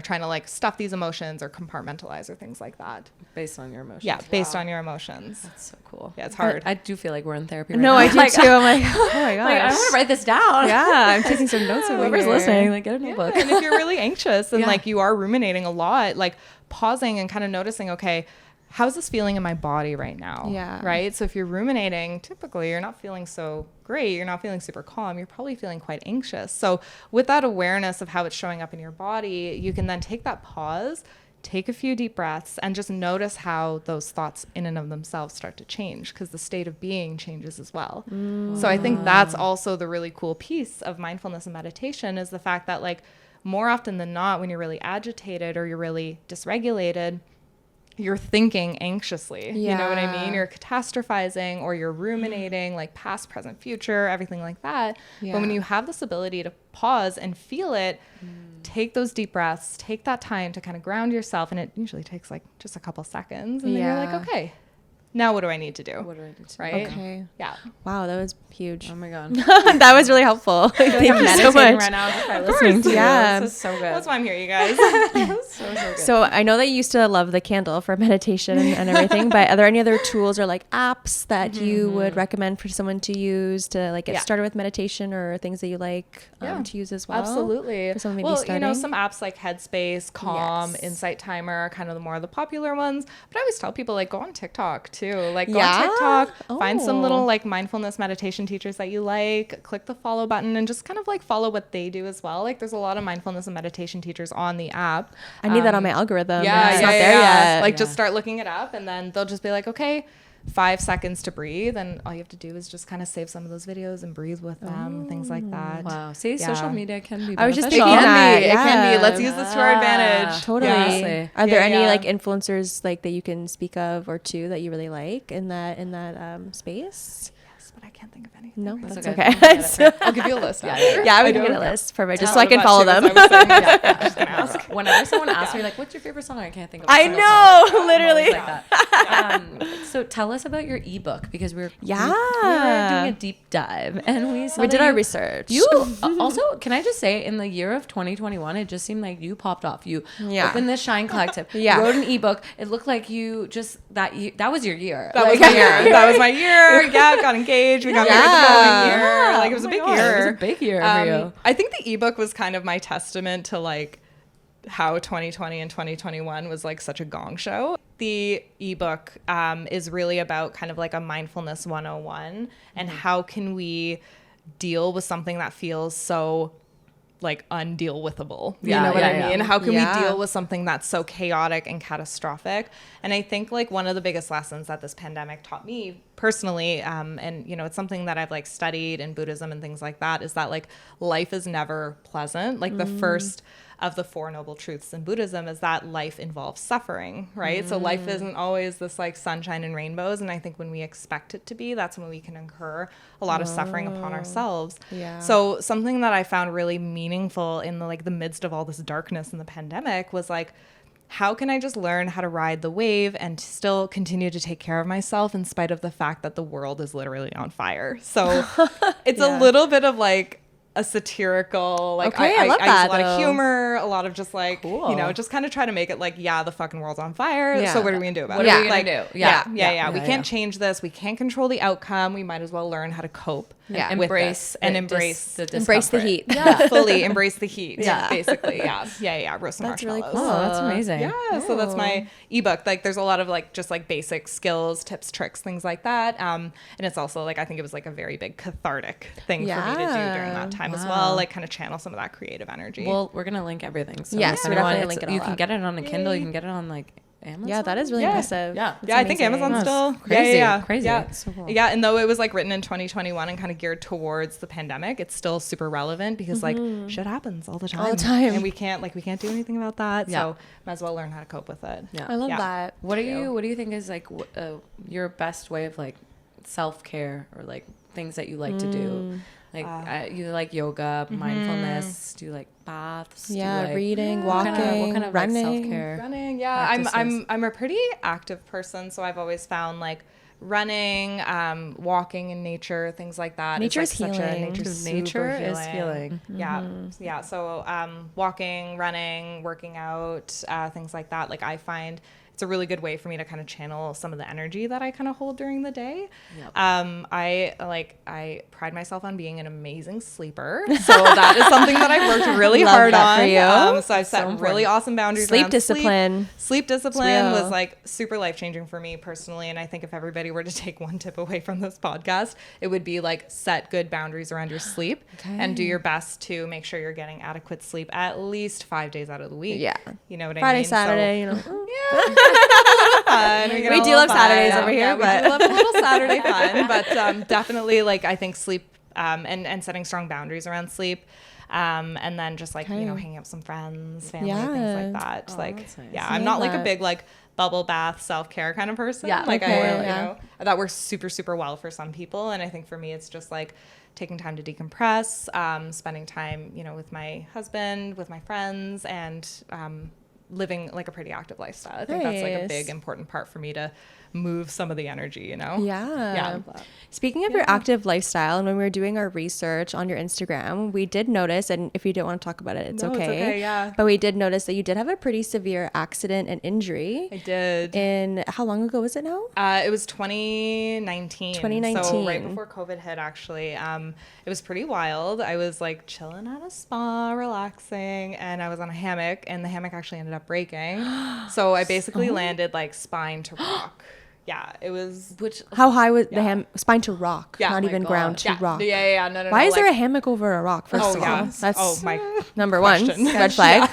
trying to like stuff these emotions or compartmentalize or things like that. Based on your emotions. Yeah, based on your emotions. That's so cool. Yeah, it's hard. I do feel like we're in therapy right No, now. I do Like, too. I'm like, oh my gosh. like, I want to write this down. Yeah, I'm taking some notes over Whoever's here. listening, like, get a notebook. And if you're really anxious and Yeah. like you are ruminating a lot, like pausing and kind of noticing, okay, how's this feeling in my body right now? Yeah. Right. So if you're ruminating, typically you're not feeling so great. You're not feeling super calm. You're probably feeling quite anxious. So with that awareness of how it's showing up in your body, you can then take that pause, take a few deep breaths, and just notice how those thoughts in and of themselves start to change, because the state of being changes as well. So I think that's also the really cool piece of mindfulness and meditation, is the fact that like more often than not, when you're really agitated or you're really dysregulated, you're thinking anxiously. You know what I mean? Yeah. You're catastrophizing, or you're ruminating, like past, present, future, everything like that. But when Yeah. you have this ability to pause and feel it, take those deep breaths, take that time to kind of ground yourself, and it usually takes like just a couple seconds, and then you're Yeah. like, okay, now what do I need to do? What do I need to do? Right? Okay. Yeah. Wow, that was huge. Oh my God. That was really helpful. Thank you so Meditating much. right now just by listening to yeah. you. This is so good. That's why I'm here, you guys. so good. So I know that you used to love the candle for meditation and everything, but are there any other tools or like apps that you would recommend for someone to use to like get Yeah. started with meditation, or things that you like Yeah. to use as well? Absolutely. For someone maybe Well, starting? some apps like Headspace, Calm, Yes. Insight Timer are kind of the more of the popular ones. But I always tell people, like, go on TikTok too. Like, go Yeah? on TikTok, find some Oh. little like mindfulness meditation teachers that you like, click the follow button, and just kind of like follow what they do as well. Like, there's a lot of mindfulness and meditation teachers on the app. I need that on my algorithm. Yeah, It's yeah, not yeah, there yeah. yet. Like, just start looking it up, and then they'll just be like, okay, 5 seconds to breathe, and all you have to do is just kind of save some of those videos and breathe with them, things like that. Wow. See, Yeah. social media can be beneficial. I was just It thinking can that. be. It can be. Let's use this to our advantage. Totally. Honestly. Are there Yeah, any yeah. like influencers like that you can speak of or two that you really like in that space? Yes, but I can't think of anything. No, right that's now. okay. I'll give you a list. Yeah, after. Yeah, we I can do. get a list. Perfect. Just Tell so I can about follow you, as them. I was saying. Yeah, just gonna ask. Whenever someone asks me, like, what's your favorite song? I can't think of a I single know, song. I'm literally. always like that. So tell us about your ebook, because we were doing a deep dive, and we saw We that did our you- research. You also, can I just say, in the year of 2021, it just seemed like you popped off. You Yeah. opened this Shine Collective, Yeah. wrote an ebook. It looked like you just that was your year. That was my year. That was my year. Yeah, got engaged. We got married the following year. Yeah. Like, it was a Oh big my God, year. it was a big year for you. I think the ebook was kind of my testament to like how 2020 and 2021 was like such a gong show. The ebook is really about kind of like a mindfulness 101 and how can we deal with something that feels so like undeal withable. You Yeah, know what yeah, I yeah. mean? How can Yeah. we deal with something that's so chaotic and catastrophic? And I think like one of the biggest lessons that this pandemic taught me personally, and you know, it's something that I've like studied in Buddhism and things like that, is that like life is never pleasant. Like the first of the 4 noble truths in Buddhism is that life involves suffering, right? So life isn't always this like sunshine and rainbows. And I think when we expect it to be, that's when we can incur a lot of suffering upon ourselves. Yeah. So something that I found really meaningful in the like the midst of all this darkness in the pandemic was like, how can I just learn how to ride the wave and still continue to take care of myself in spite of the fact that the world is literally on fire? So it's a little bit of like a satirical, like Okay, I love use that, a lot though. of humor, a lot of just like, Cool. you know, just kind of try to make it like, yeah, the fucking world's on fire. Yeah. So what are we gonna do about What it? are we gonna Like, do? Yeah. We Yeah, can't change this. We can't control the outcome. We might as well learn how to cope. Yeah. with Embrace this and the embrace the Embrace the discomfort. heat. yeah, fully embrace the heat. Yeah. Basically. Yeah. Roast some That's really marshmallows. cool. Oh, that's amazing. Yeah, so that's my ebook. Like, there's a lot of like just like basic skills, tips, tricks, things like that. And it's also like I think it was like a very big cathartic thing for me to do during that time as well. Like, kind of channel some of that creative energy. Well, we're gonna link everything. So Yes, if we're anyone- definitely it's- linking all You can that. get it on a Kindle. You can get it on like Amazon. Yeah, that is really Yeah. impressive. Yeah. That's yeah, I think amazing. Amazon still crazy, Yeah. crazy. Yeah. So cool. Yeah, and though it was like written in 2021 and kind of geared towards the pandemic, it's still super relevant because like shit happens all the time. All the time. and we can't do anything about that. Yeah. So might as well learn how to cope with it. Yeah. I love Yeah. that. What do you think is like your best way of like self-care or like things that you like to do? Like you like yoga, mindfulness, do you like baths? Yeah, do you like, reading, what walking, kind of like, running. self-care? Running, yeah. I'm practices? I'm a pretty active person, so I've always found like running, walking in nature, things like that. Nature's is, like, such a- healing. nature's Nature super is healing. Yeah. So walking, running, working out, things like that. Like, I find it's a really good way for me to kind of channel some of the energy that I kind of hold during the day. Yep. I pride myself on being an amazing sleeper. So that is something that I've worked really Love hard that on. for you. So I've set really awesome boundaries. Sleep around discipline. Sleep discipline real. was like super life-changing for me personally. And I think if everybody were to take one tip away from this podcast, it would be like set good boundaries around your sleep and do your best to make sure you're getting adequate sleep at least 5 days out of the week. Yeah. You know what I Friday, mean? Saturday, you know. Fun. We do love Saturdays over here, we but- do love a little Saturday fun. But definitely, like, I think sleep and setting strong boundaries around sleep. And then just like, you know, hanging out with some friends, family, things like that. Oh, like, that's nice. yeah, I I'm love not like a that. big like bubble bath self-care kind of person. Yeah. Like Okay, you yeah. know, that works super, super well for some people. And I think for me, it's just like taking time to decompress, spending time, you know, with my husband, with my friends, and living like a pretty active lifestyle. I think that's like a Nice. big important part for me to move some of the energy, you know? Yeah. Yeah. Speaking of your active lifestyle, and when we were doing our research on your Instagram, we did notice, and if you don't want to talk about it, it's No, it's okay. okay, yeah. But we did notice that you did have a pretty severe accident and injury. I did. In how long ago was it now? It was 2019. 2019. So right before COVID hit, actually. It was pretty wild. I was like chilling at a spa, relaxing, and I was on a hammock, and the hammock actually ended up breaking. So I basically landed like spine to rock. Yeah, it was. How high was the spine to rock? Yeah. Not Oh even my ground God. to Yeah, rock. yeah. No. Why is there a like, hammock over a rock? First of all, yeah. that's Oh my number one question. red flag.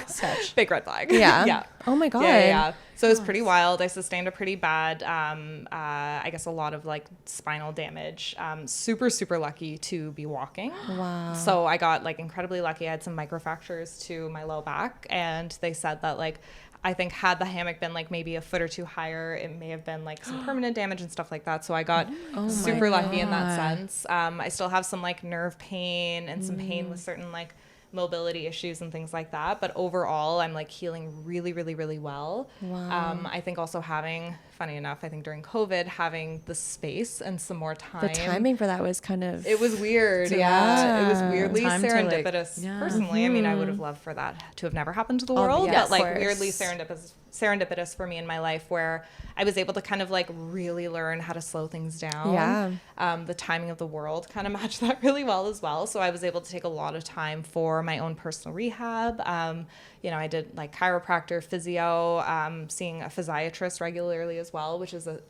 Big red flag. Yeah. Yeah. Oh my god. Yeah. So it was pretty wild. I sustained a pretty bad, I guess a lot of like spinal damage. Super, super lucky to be walking. Wow. So I got like incredibly lucky. I had some microfractures to my low back, and they said that like, I think had the hammock been like maybe a foot or two higher, it may have been like some permanent damage and stuff like that. So I got super lucky in that sense. I still have some like nerve pain and some pain with certain like mobility issues and things like that. But overall, I'm like healing really, really, really well. Wow. I think also having, funny enough, I think during COVID, having the space and some more time. The timing for that was kind of... It was weird. Yeah. It was weirdly Time to, like, serendipitous. Personally, I mean, I would have loved for that to have never happened to the world, yes, but like of course. weirdly serendipitous for me in my life, where I was able to kind of like really learn how to slow things down. Yeah. The timing of the world kind of matched that really well as well. So I was able to take a lot of time for my own personal rehab. You know, I did like chiropractor, physio, seeing a physiatrist regularly as well, which is a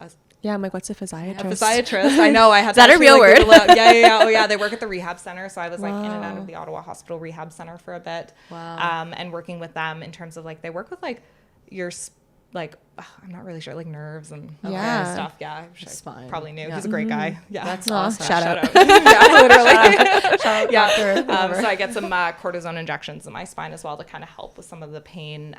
Yeah, I'm like, what's a physiatrist? a physiatrist. I know. I had Is that a real word? Yeah. Oh, yeah. They work at the rehab center. So I was like in and out of the Ottawa Hospital Rehab Center for a bit. Wow. And working with them in terms of like, they work with like your, like, I'm not really sure, like nerves and all that kind of stuff. Yeah. Which I Spine. probably knew. Yeah. He's a great guy. Yeah. That's awesome. Shout out. Yeah, literally. Yeah. So I get some cortisone injections in my spine as well to kind of help with some of the pain.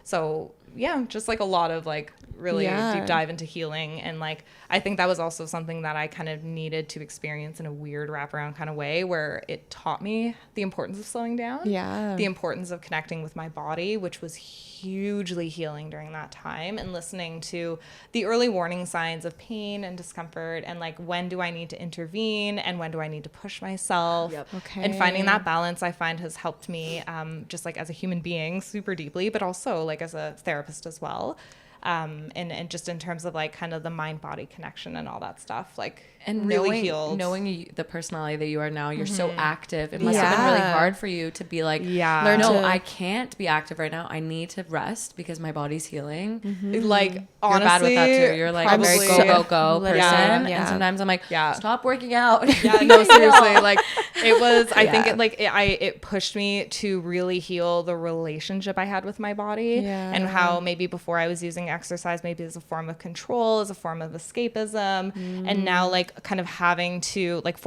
So yeah, just like a lot of like really deep dive into healing. And like, I think that was also something that I kind of needed to experience in a weird wraparound kind of way, where it taught me the importance of slowing down. Yeah. The importance of connecting with my body, which was hugely healing during that time, and listening to the early warning signs of pain and discomfort, and like, when do I need to intervene and when do I need to push myself? Yep. Okay. And finding that balance, I find, has helped me just like as a human being super deeply, but also like as a therapist as well. And just in terms of like kind of the mind body connection and all that stuff, like, And really healed. knowing the personality that you are now, you're so active. It must have been really hard for you to be like, Yeah. no, I can't be active right now. I need to rest because my body's healing. Like, You're honestly, bad with that too. You're like a very probably- go person. Yeah. And sometimes I'm like, stop working out. Yeah, no, seriously, like it was, I think it like, it pushed me to really heal the relationship I had with my body, and how maybe before I was using exercise maybe as a form of control, as a form of escapism, and now like kind of having to like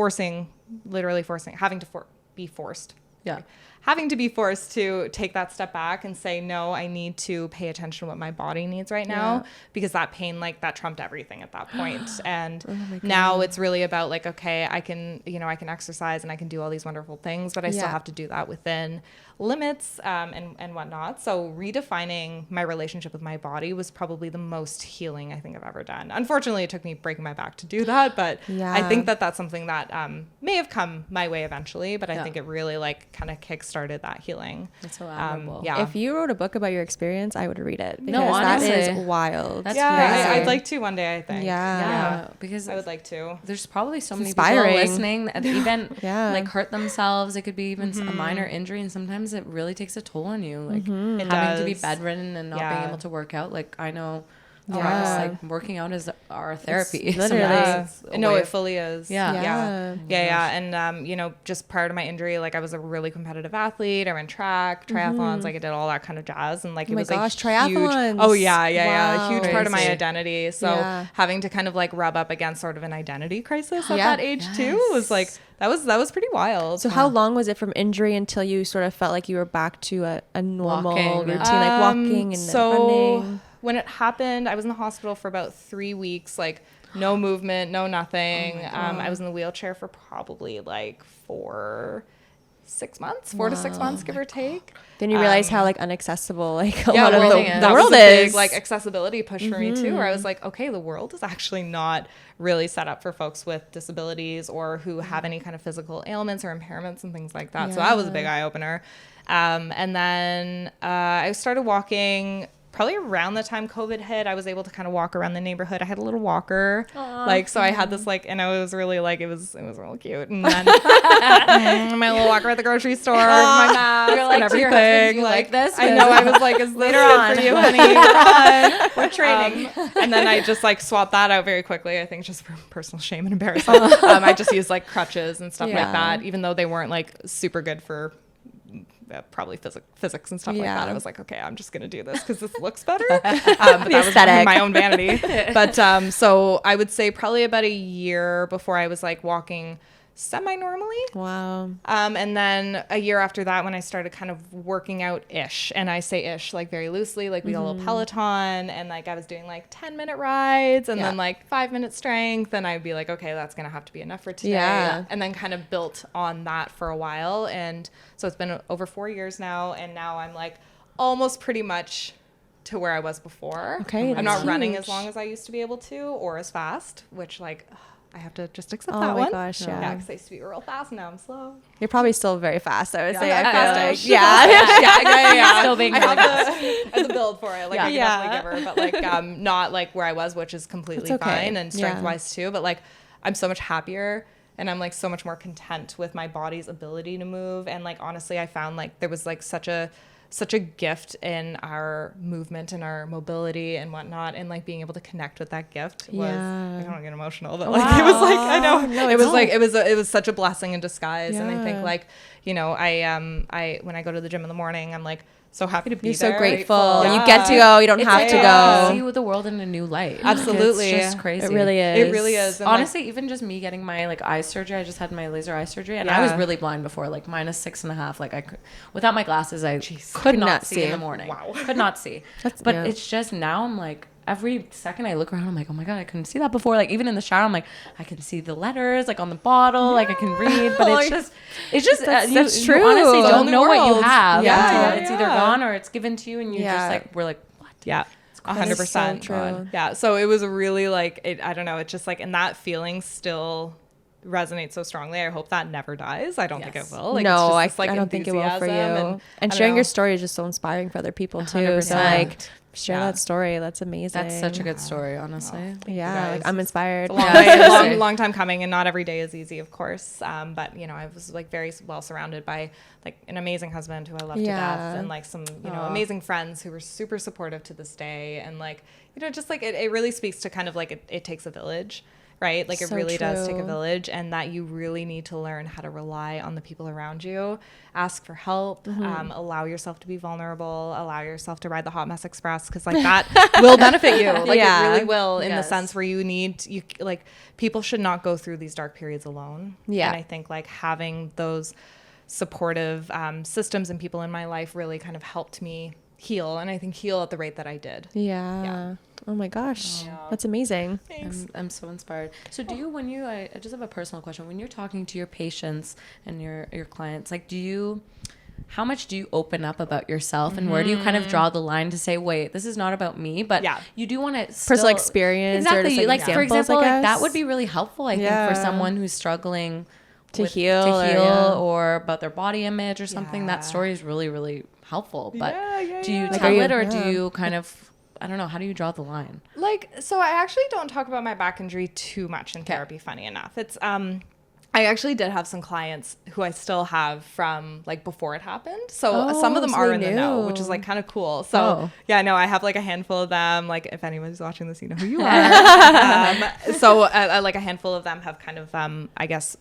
having to be forced to take that step back and say, no, I need to pay attention to what my body needs right now, because that pain, like that trumped everything at that point. And now it's really about like, okay, I can exercise and I can do all these wonderful things, but I still have to do that within limits, and whatnot. So redefining my relationship with my body was probably the most healing I think I've ever done. Unfortunately, it took me breaking my back to do that, but I think that that's something that may have come my way eventually, but I think it really like kind of kick-started that healing. That's so admirable. If you wrote a book about your experience, I would read it. No, Because that honestly. is wild. That's Yeah, crazy. I'd like to one day, I think. Yeah, because I would like to. there's probably so many inspiring. people listening that even Yeah. like hurt themselves. It could be even a minor injury, and sometimes it really takes a toll on you. Like It having to be does. bedridden and not being able to work out. Like I know, for Yeah. us, like working out is our therapy. literally- Sometimes it's a No, way it of- fully is. Yeah. Yeah. And, just prior to my injury, like I was a really competitive athlete. I ran track, triathlons, like I did all that kind of jazz. And like, it my was gosh, like huge. triathlons. Oh yeah. Wow. A huge part of my Crazy. identity. So having to kind of like rub up against sort of an identity crisis at Yeah. that age too was like, that was pretty wild. So how long was it from injury until you sort of felt like you were back to a normal Walking. routine, like walking and running? When it happened, I was in the hospital for about 3 weeks, like no movement, no nothing. I was in the wheelchair for probably like 4 to 6 months, give or take. Then you realize how like inaccessible like a Yeah, lot of everything the is. that world was a big, is. like accessibility push for me too, where I was like, okay, the world is actually not really set up for folks with disabilities or who have any kind of physical ailments or impairments and things like that. So that was a big eye opener. And then I started walking. Probably around the time COVID hit, I was able to kind of walk around the neighborhood. I had a little walker, like, so I had this like, and I was really like, it was real cute. And then my little walker at the grocery store, my mask You're like and to your husband, everything. "You like this?" I know. I was like, is this Later good on. for you, honey? Later on. We're training. And then I just like swapped that out very quickly. I think just for personal shame and embarrassment. I just used like crutches and stuff like that, even though they weren't like super good for probably physics and stuff like Yeah. that. I was like, okay, I'm just going to do this because this looks better. But that was aesthetic. my own vanity. But so I would say probably about a year before I was like walking semi-normally. Wow. And then a year after that, when I started kind of working out ish, and I say ish like very loosely, like we got a little Peloton, and like I was doing like 10-minute rides and then like 5-minute strength, and I'd be like, okay, that's gonna have to be enough for today. Yeah. And then kind of built on that for a while, and so it's been over 4 years now, and now I'm like almost pretty much to where I was before. Okay, I'm that's not running huge. as long as I used to be able to, or as fast, which like I have to just accept Oh that my one. gosh, yeah. because I used to be real fast, now I'm slow. You're probably still very fast, I would say. I Yeah. feel like. Yeah. Still being I have really I have the build for it. Like I can definitely give her, but like not like where I was, which is completely That's okay. fine, and strength wise too. But like I'm so much happier, and I'm like so much more content with my body's ability to move. And like honestly, I found like there was like such a gift in our movement and our mobility and whatnot, and like being able to connect with that gift was I don't get emotional, but like it was like I know it was like it was such a blessing in disguise. And I think like, you know, I when I go to the gym in the morning, I'm like so happy to be You're there. so grateful. Yeah. You get to go. You don't have to go. see the world in a new light. Absolutely. It's just crazy. It really is. It really is. And Honestly, even just me getting my like eye surgery, I just had my laser eye surgery, and I was Yeah. really blind before, like -6.5. Like I could, without my glasses, I could not see in the morning. Wow. Could not see. But it's just now I'm like, every second I look around, I'm like, oh my God, I couldn't see that before. Like even in the shower, I'm like, I can see the letters like on the bottle, like I can read. But it's just That's you true. honestly It's a don't whole new know what you world. have Yeah, until yeah, it's either yeah. gone or it's given to you, and you're just like, we're like, what? Yeah. 100%. true. Yeah. So it was really like, I don't know. It's just like, and that feeling still resonates so strongly. I hope that never dies. I don't think it will. Like, no, it's just this, I don't think it will for you. enthusiasm, And I sharing don't your know. story is just so inspiring for other people too. So 100%. like share Yeah. that story. That's amazing. That's such a good story, honestly. Yeah, like guys. I'm inspired. It's a long, Yeah. long time coming, and not every day is easy, of course. But you know, I was like very well surrounded by like an amazing husband who I love to death, and like some amazing friends who were super supportive to this day, and like you know, just like it really speaks to kind of like it takes a village. Right? Like it So really does take a true. village, and that you really need to learn how to rely on the people around you, ask for help, allow yourself to be vulnerable, allow yourself to ride the hot mess express, because like that will benefit you. Like Yeah. it really will, in the Yes. sense where you like people should not go through these dark periods alone. Yeah. And I think like having those supportive systems and people in my life really kind of helped me heal, and I think heal at the rate that I did. Yeah. Oh my gosh. That's amazing. I'm so inspired. So do you, when you, I just have a personal question. When you're talking to your patients and your clients, like how much do you open up about yourself, and where do you kind of draw the line to say, wait, this is not about me, but you do want to Personal experience or Exactly. just, like, for examples, example, I like that guess? would be really helpful, I think, for someone who's struggling To heal or about their body image or something. That story is really, really helpful. But do you Like, tell are you- it, or do you kind of, I don't know, how do you draw the line? Like, so I actually don't talk about my back injury too much in therapy, funny enough. It's, I actually did have some clients who I still have from like before it happened. So some of them are in the know, which is like kind of cool. So yeah, no, I have like a handful of them. Like if anyone's watching this, you know who you are. So like a handful of them have kind of, I guess,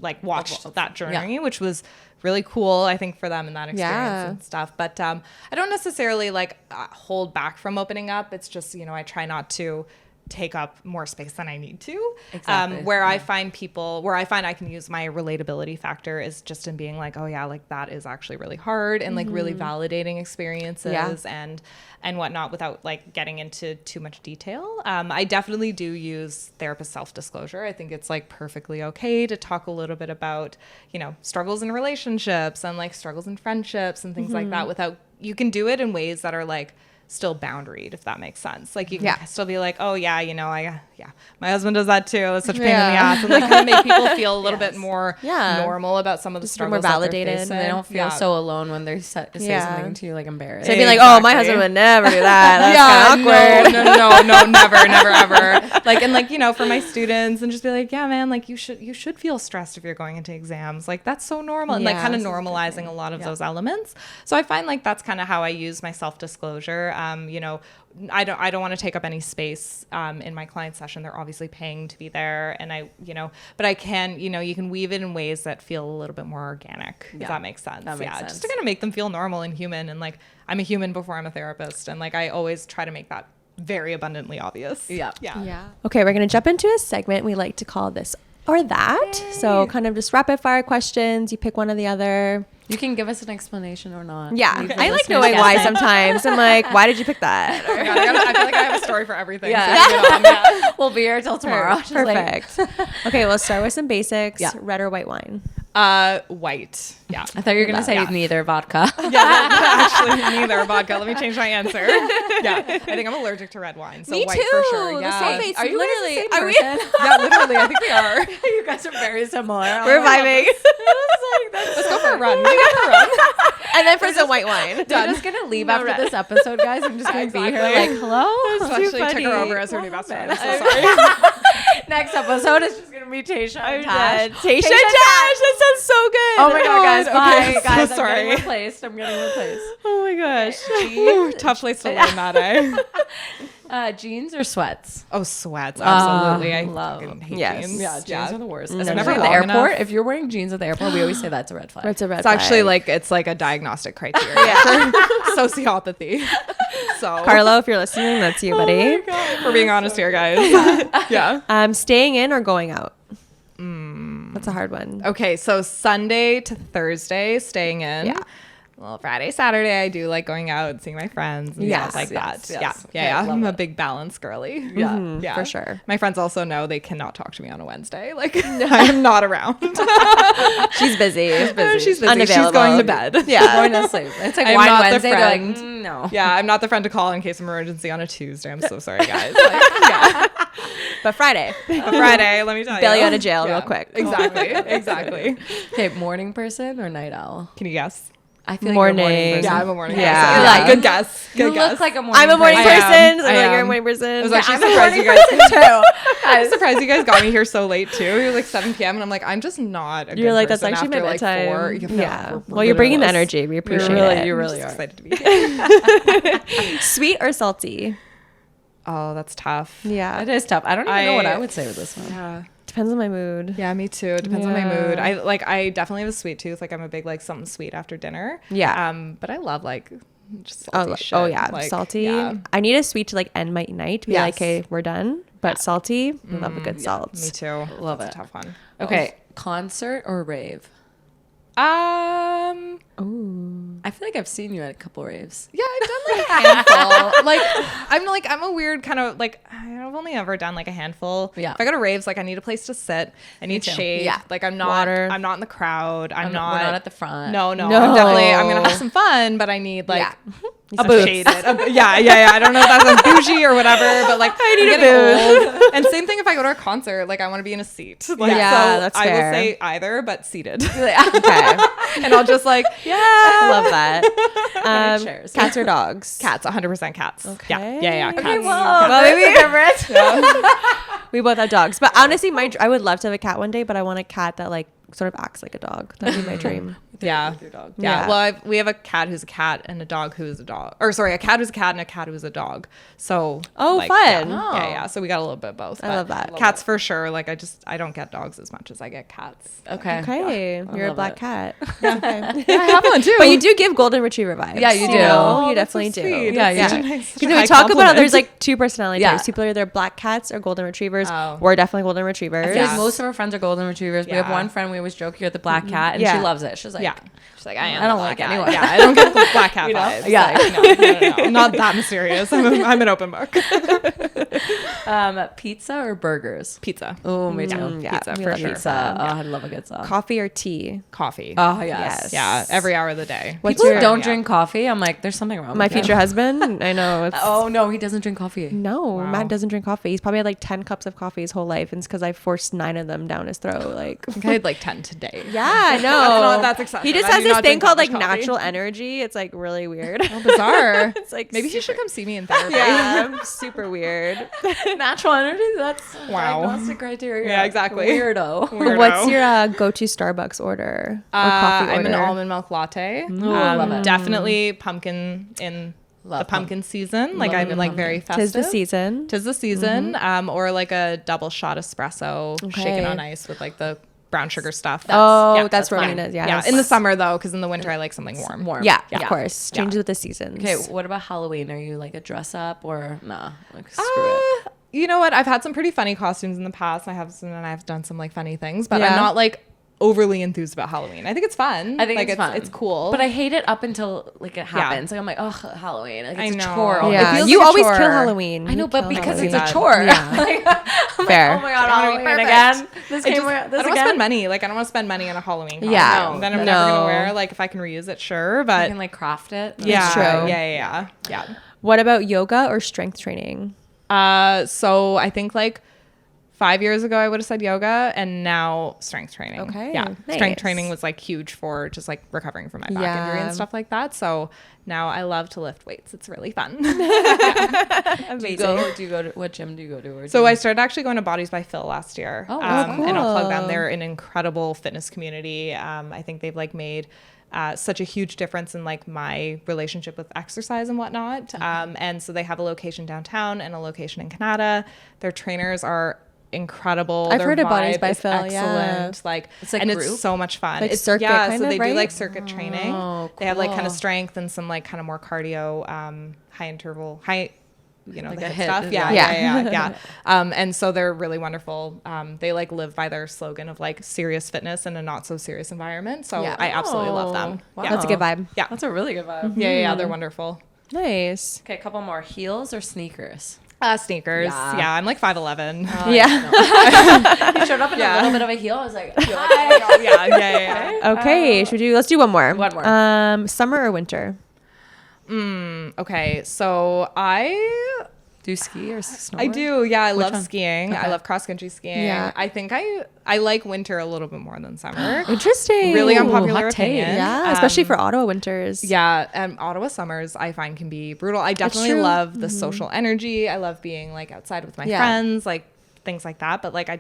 like watched that journey, which was really cool, I think, for them in that experience and stuff. But I don't necessarily like hold back from opening up. It's just, you know, I try not to take up more space than I need to. Exactly. Where I find I can use my relatability factor is just in being like, oh yeah, like that is actually really hard, and like really validating experiences and whatnot, without like getting into too much detail. I definitely do use therapist self-disclosure. I think it's like perfectly okay to talk a little bit about, you know, struggles in relationships and like struggles in friendships and things like that, without, you can do it in ways that are like still boundaried, if that makes sense. Like you can still be like, oh yeah, you know, my husband does that too. It's such a pain in the ass, and like kind of make people feel a little bit more normal about some of the struggles, more validated, And they don't feel so alone when they say something to you like embarrassed. So I'd be like, oh, my husband would never do that. That's kind of awkward. No, never, ever. Like, and like, you know, for my students, and just be like, yeah, man, like you should feel stressed if you're going into exams. Like that's so normal, and like kind of normalizing a lot of those elements. So I find like that's kind of how I use my self-disclosure. You know, I don't want to take up any space in my client session. They're obviously paying to be there, and but I can, you know, you can weave it in ways that feel a little bit more organic. If that makes sense. That makes sense. Just to kind of make them feel normal and human, and like I'm a human before I'm a therapist, and like I always try to make that very abundantly obvious. Yeah. Okay, we're gonna jump into a segment we like to call this or that. Yay. So kind of just rapid fire questions. You pick one or the other. You can give us an explanation or not. Yeah, I like knowing why sometimes. I'm like, why did you pick that? Oh God, I feel like I have a story for everything. Yeah. So we'll be here till tomorrow. Perfect. Okay, we'll start with some basics. Yeah. Red or white wine? White. Yeah. I thought you were going to say neither vodka. Actually, neither vodka. Let me change my answer. Yeah. I think I'm allergic to red wine. So Me white too. for sure. Yeah. The same. Are you literally the same person? Yeah, literally. I think we are. You guys are very similar. We're vibing. Let's go for a run. And then for some white wine. We're just going to leave after this episode, guys. I'm just going to be here like, hello? Actually took her over as her new best friend. I'm so sorry. Next episode is just going to be Tesia and Tash. Tash and Tash. That sounds so good. Oh my God, guys. Bye. Okay, Guys, so sorry. I'm getting replaced. Oh my gosh. Ooh, tough place to learn that, eh? Jeans or sweats? Oh, sweats. Absolutely. I love. fucking hate jeans jeans. Yeah, jeans are the worst. It's Especially never at the long airport. enough. If you're wearing jeans at the airport, we always say that's a red flag. That's a red It's flag. actually like, it's like a diagnostic criteria for sociopathy. So Carlo, if you're listening, that's you, buddy. We're being honest here, guys. Yeah. Staying in or going out? That's a hard one. Okay, so Sunday to Thursday, staying in. Yeah. Well, Friday, Saturday, I do like going out and seeing my friends and stuff like that. Yes. Yeah. Okay, I'm a big balance girly. Yeah. For sure. My friends also know they cannot talk to me on a Wednesday. Like, I am not around. She's busy. She's busy. Unavailable. She's going to bed. Yeah. Going to sleep. It's like I'm wine not the Wednesday. They're like, friend. no. Yeah, I'm not the friend to call in case of emergency on a Tuesday. I'm so sorry, guys. Like, yeah. But Friday. Friday, let me tell you. Bail you out of jail real quick. Exactly. Okay, morning person or night owl? Can you guess? I feel Morning. like you're a morning person. Yeah, I'm a morning Yeah. person. You're Like, good guess. You Good guess. look like a morning I'm a morning person. person. So I I'm like, am. you're a morning person. I was actually I'm a surprised morning you guys too. I was surprised you guys got me here so late too. It was like 7 p.m. and I'm like, I'm just not a good You're like, that's person actually my after, bedtime. like 4. Yeah. Well, you're bringing the energy. We appreciate it. You I'm really just are. excited to be here. Sweet or salty? Oh, that's tough. Yeah. It is tough. I don't even know what I would say with this one. Yeah. Depends on my mood. Yeah, me too. It depends on my mood. I definitely have a sweet tooth. Like I'm a big like something sweet after dinner. Yeah. But I love like just salty shit. Oh yeah, Like, salty. yeah. I need a sweet to like end my night. To be like, okay, we're done. But salty, I love a good salt. Me too. Love That's it. a tough one. Okay, concert or rave? Ooh. I feel like I've seen you at a couple raves. Yeah, I've done like a handful. I'm a weird kind of like I've only ever done like a handful. Yeah. If I go to raves, like I need a place to sit. I need too. shade. Yeah. Like I'm not. Water. I'm not in the crowd. I'm We're not. not at the front. No. No. I'm gonna have some fun, but I need like. Yeah. A shaded. Yeah. I don't know if that's bougie or whatever, but like I need a booth. And same thing if I go to a concert, like I want to be in a seat. Like, Yeah, so that's I fair. will say either, but seated. Okay. And I'll just like I love that. Chairs. Cats or dogs? cats, 100% cats. Okay. Yeah. Cats. Okay, Well, maybe we both have dogs, but honestly, I would love to have a cat one day, but I want a cat that like sort of acts like a dog. That'd be my dream. Yeah. your dog. Yeah. Well, we have a cat who's a cat and a dog who's a dog. Or sorry, a cat who's a cat and a cat who's a dog. So fun. Yeah. So we got a little bit of both. I but love that. Cats for sure. Like I don't get dogs as much as I get cats. Okay. Okay, I you're a love black it. cat. Yeah, I have one too. But you do give golden retriever vibes. Yeah, you do. You that's definitely so do. sweet. Yeah, That's you such do. a nice- such a Because we high talk about how compliment. there's like two personality Yeah. types. People are either black cats or golden retrievers. Oh. We're definitely golden retrievers. I feel Yeah. like most of our friends are golden retrievers. We have Yeah. one friend we always joke you're the black cat, and Yeah. she loves it. She's like, She's like, I am. I don't the like black cat. anyone. Yeah, I don't get the black cat You know? vibes. Yeah. Like, no. I'm not that mysterious. I'm an open book. Pizza or burgers? Pizza. Oh, me too. Yeah, Pizza we for love sure. Pizza. Oh, I love a good sauce. Coffee or tea? Coffee. Oh, yes. Yeah, every hour of the day. What's People your who don't yeah. drink coffee, I'm like, there's something wrong my with them. future husband? I know. It's, Oh, no, he doesn't drink coffee. no, Wow. Matt doesn't drink coffee. He's probably had like 10 cups of coffee his whole life, and it's because I forced 9 of them down his throat. Like, I think I had like 10 today. yeah, no, That's excessive. He just I has do this not thing drink called that like much coffee. natural energy. It's like really weird. Oh, bizarre. It's like Maybe he should come see me in therapy. yeah, super weird. Natural energy? That's Wow. diagnostic criteria. Yeah, exactly. Weirdo. Weirdo. What's your go-to Starbucks order or coffee I'm order? an almond milk latte. Ooh, I love it. Definitely pumpkin in the pumpkin season. Like I'm like very festive. Tis the season. Tis the season. Or like a double shot espresso shaken on ice with like the brown sugar stuff. That's Romina's. Yeah, in the summer though, because in the winter I like something warm. Yeah, of course. Changes with the seasons. Okay, what about Halloween? Are you like a dress up or nah? Like screw it. You know what? I've had some pretty funny costumes in the past. I've done some like funny things, but I'm not like overly enthused about Halloween. I think it's fun. I think it's fun. It's cool. But I hate it up until like it happens. Like I'm like, oh, Halloween. Like it's a chore. Yeah. It feels you like always a chore. kill Halloween. I know, but because Halloween. it's a chore. Yeah. Fair. Like, oh my god, Halloween again. I don't want to spend money. Like I don't want to spend money on a Halloween costume. Yeah. Then I'm never gonna wear. Like if I can reuse it, sure. But you can like craft it. Yeah. It's true. Yeah. What about yoga or strength training? So I think like 5 years ago I would have said yoga, and now strength training. Okay. Yeah. Nice. Strength training was like huge for just like recovering from my back injury and stuff like that. So now I love to lift weights. It's really fun. Amazing. Do you go to what gym do you go to? So I started actually going to Bodies by Phil last year. Oh, cool. And I'll plug them. They're an incredible fitness community. I think they've like made such a huge difference in like my relationship with exercise and whatnot. And so they have a location downtown and a location in Canada. Their trainers are incredible. I've Their heard of Bodies vibe by is Phil. excellent. Yeah. Like it's like and group? it's so much fun. Like It's circuit so kind they of, do right? like circuit training. Oh, They have like kind of cool. strength and some like kind of more cardio, high interval, you know, Like the a HIIT HIIT, stuff. yeah. And so they're really wonderful. They like live by their slogan of like serious fitness in a not so serious environment. So I absolutely love them. Wow. Yeah. That's a good vibe. Yeah. That's a really good vibe. Yeah, they're wonderful. Nice. Okay, a couple more. Heels or sneakers? Sneakers. Yeah. Yeah, I'm like 5'11". Yeah. He showed up in a little bit of a heel. I was like, yeah. Okay. Let's do one more. One more. Summer or winter? Okay, so I Do you ski or snowboard? I do. Yeah, I love one? skiing. Okay. I love cross country skiing. Yeah. I think I like winter a little bit more than summer. Interesting. Really Ooh, unpopular hot take. opinion. Yeah, especially for Ottawa winters. Yeah, and Ottawa summers I find can be brutal. I definitely true. love the social energy. I love being like outside with my Yeah. friends, like things like that. But like I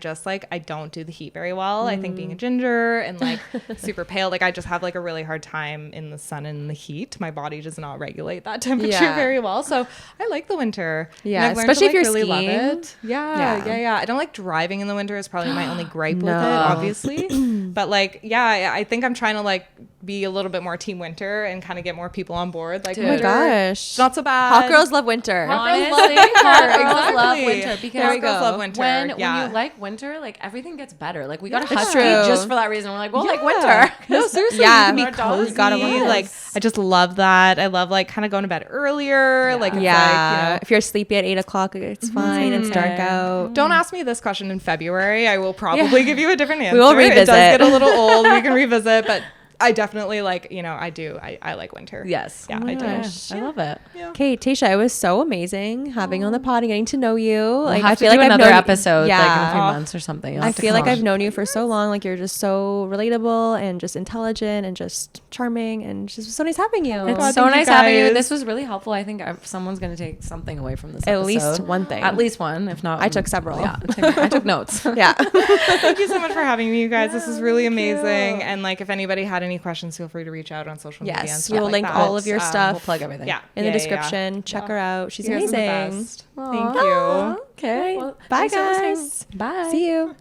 don't do the heat very well. I think being a ginger and like super pale, like I just have like a really hard time in the sun and the heat. My body does not regulate that temperature Yeah. very well. So I like the winter. Yeah, And I've learned especially to, if like, you're really love skiing. it. Yeah. I don't like driving in the winter. Is probably my only gripe with it, obviously. But like, yeah, I think I'm trying to like be a little bit more team winter and kind of get more people on board. Like, Dude. Oh my winter, gosh. it's not so bad. Hot girls love winter. Honestly, winter. hot girls love Exactly. winter because Hot girls love winter. when Yeah. you like winter, like everything gets better. Like we got a It's husky true. just for that reason. We're like, well, like Yeah. winter. No, seriously. Yeah. You can Our be dogs. cozy. You gotta love Like, I just love that. I love like kind of going to bed earlier. Like, it's Yeah. like, you know, If you're sleepy at 8 o'clock, it's fine. It's dark out. don't ask me this question in February. I will probably give you a different answer. will It does revisit. get a little old. We can revisit, but I definitely like, you know, I like winter. Yes. Yeah, Oh my I do. gosh. I love it. Okay, Tasha, it was so amazing having you on the pod and getting to know you. Like, I I have feel to do like I've another known episode like in a few Yeah. months or something. You'll I have to feel like come I've on. known you for so long. Like, you're just so relatable and just intelligent and just charming and just so nice having you. It's God, so thank you nice having you. guys. This was really helpful. I think someone's going to take something away from this At episode. least one thing. At least one, if not. I took several. Yeah, I took notes. Yeah. Thank you so much for having me, you guys. This is really amazing. And like, if anybody had any questions, feel free to reach out on social media. And Yes, stuff we'll like link that. all of your stuff We'll plug everything. Yeah. in Yeah, the yeah, yeah. description. Check her out. She's You guys are the amazing. best. Thank you. Okay. Bye, thanks for listening. guys. Bye. See you.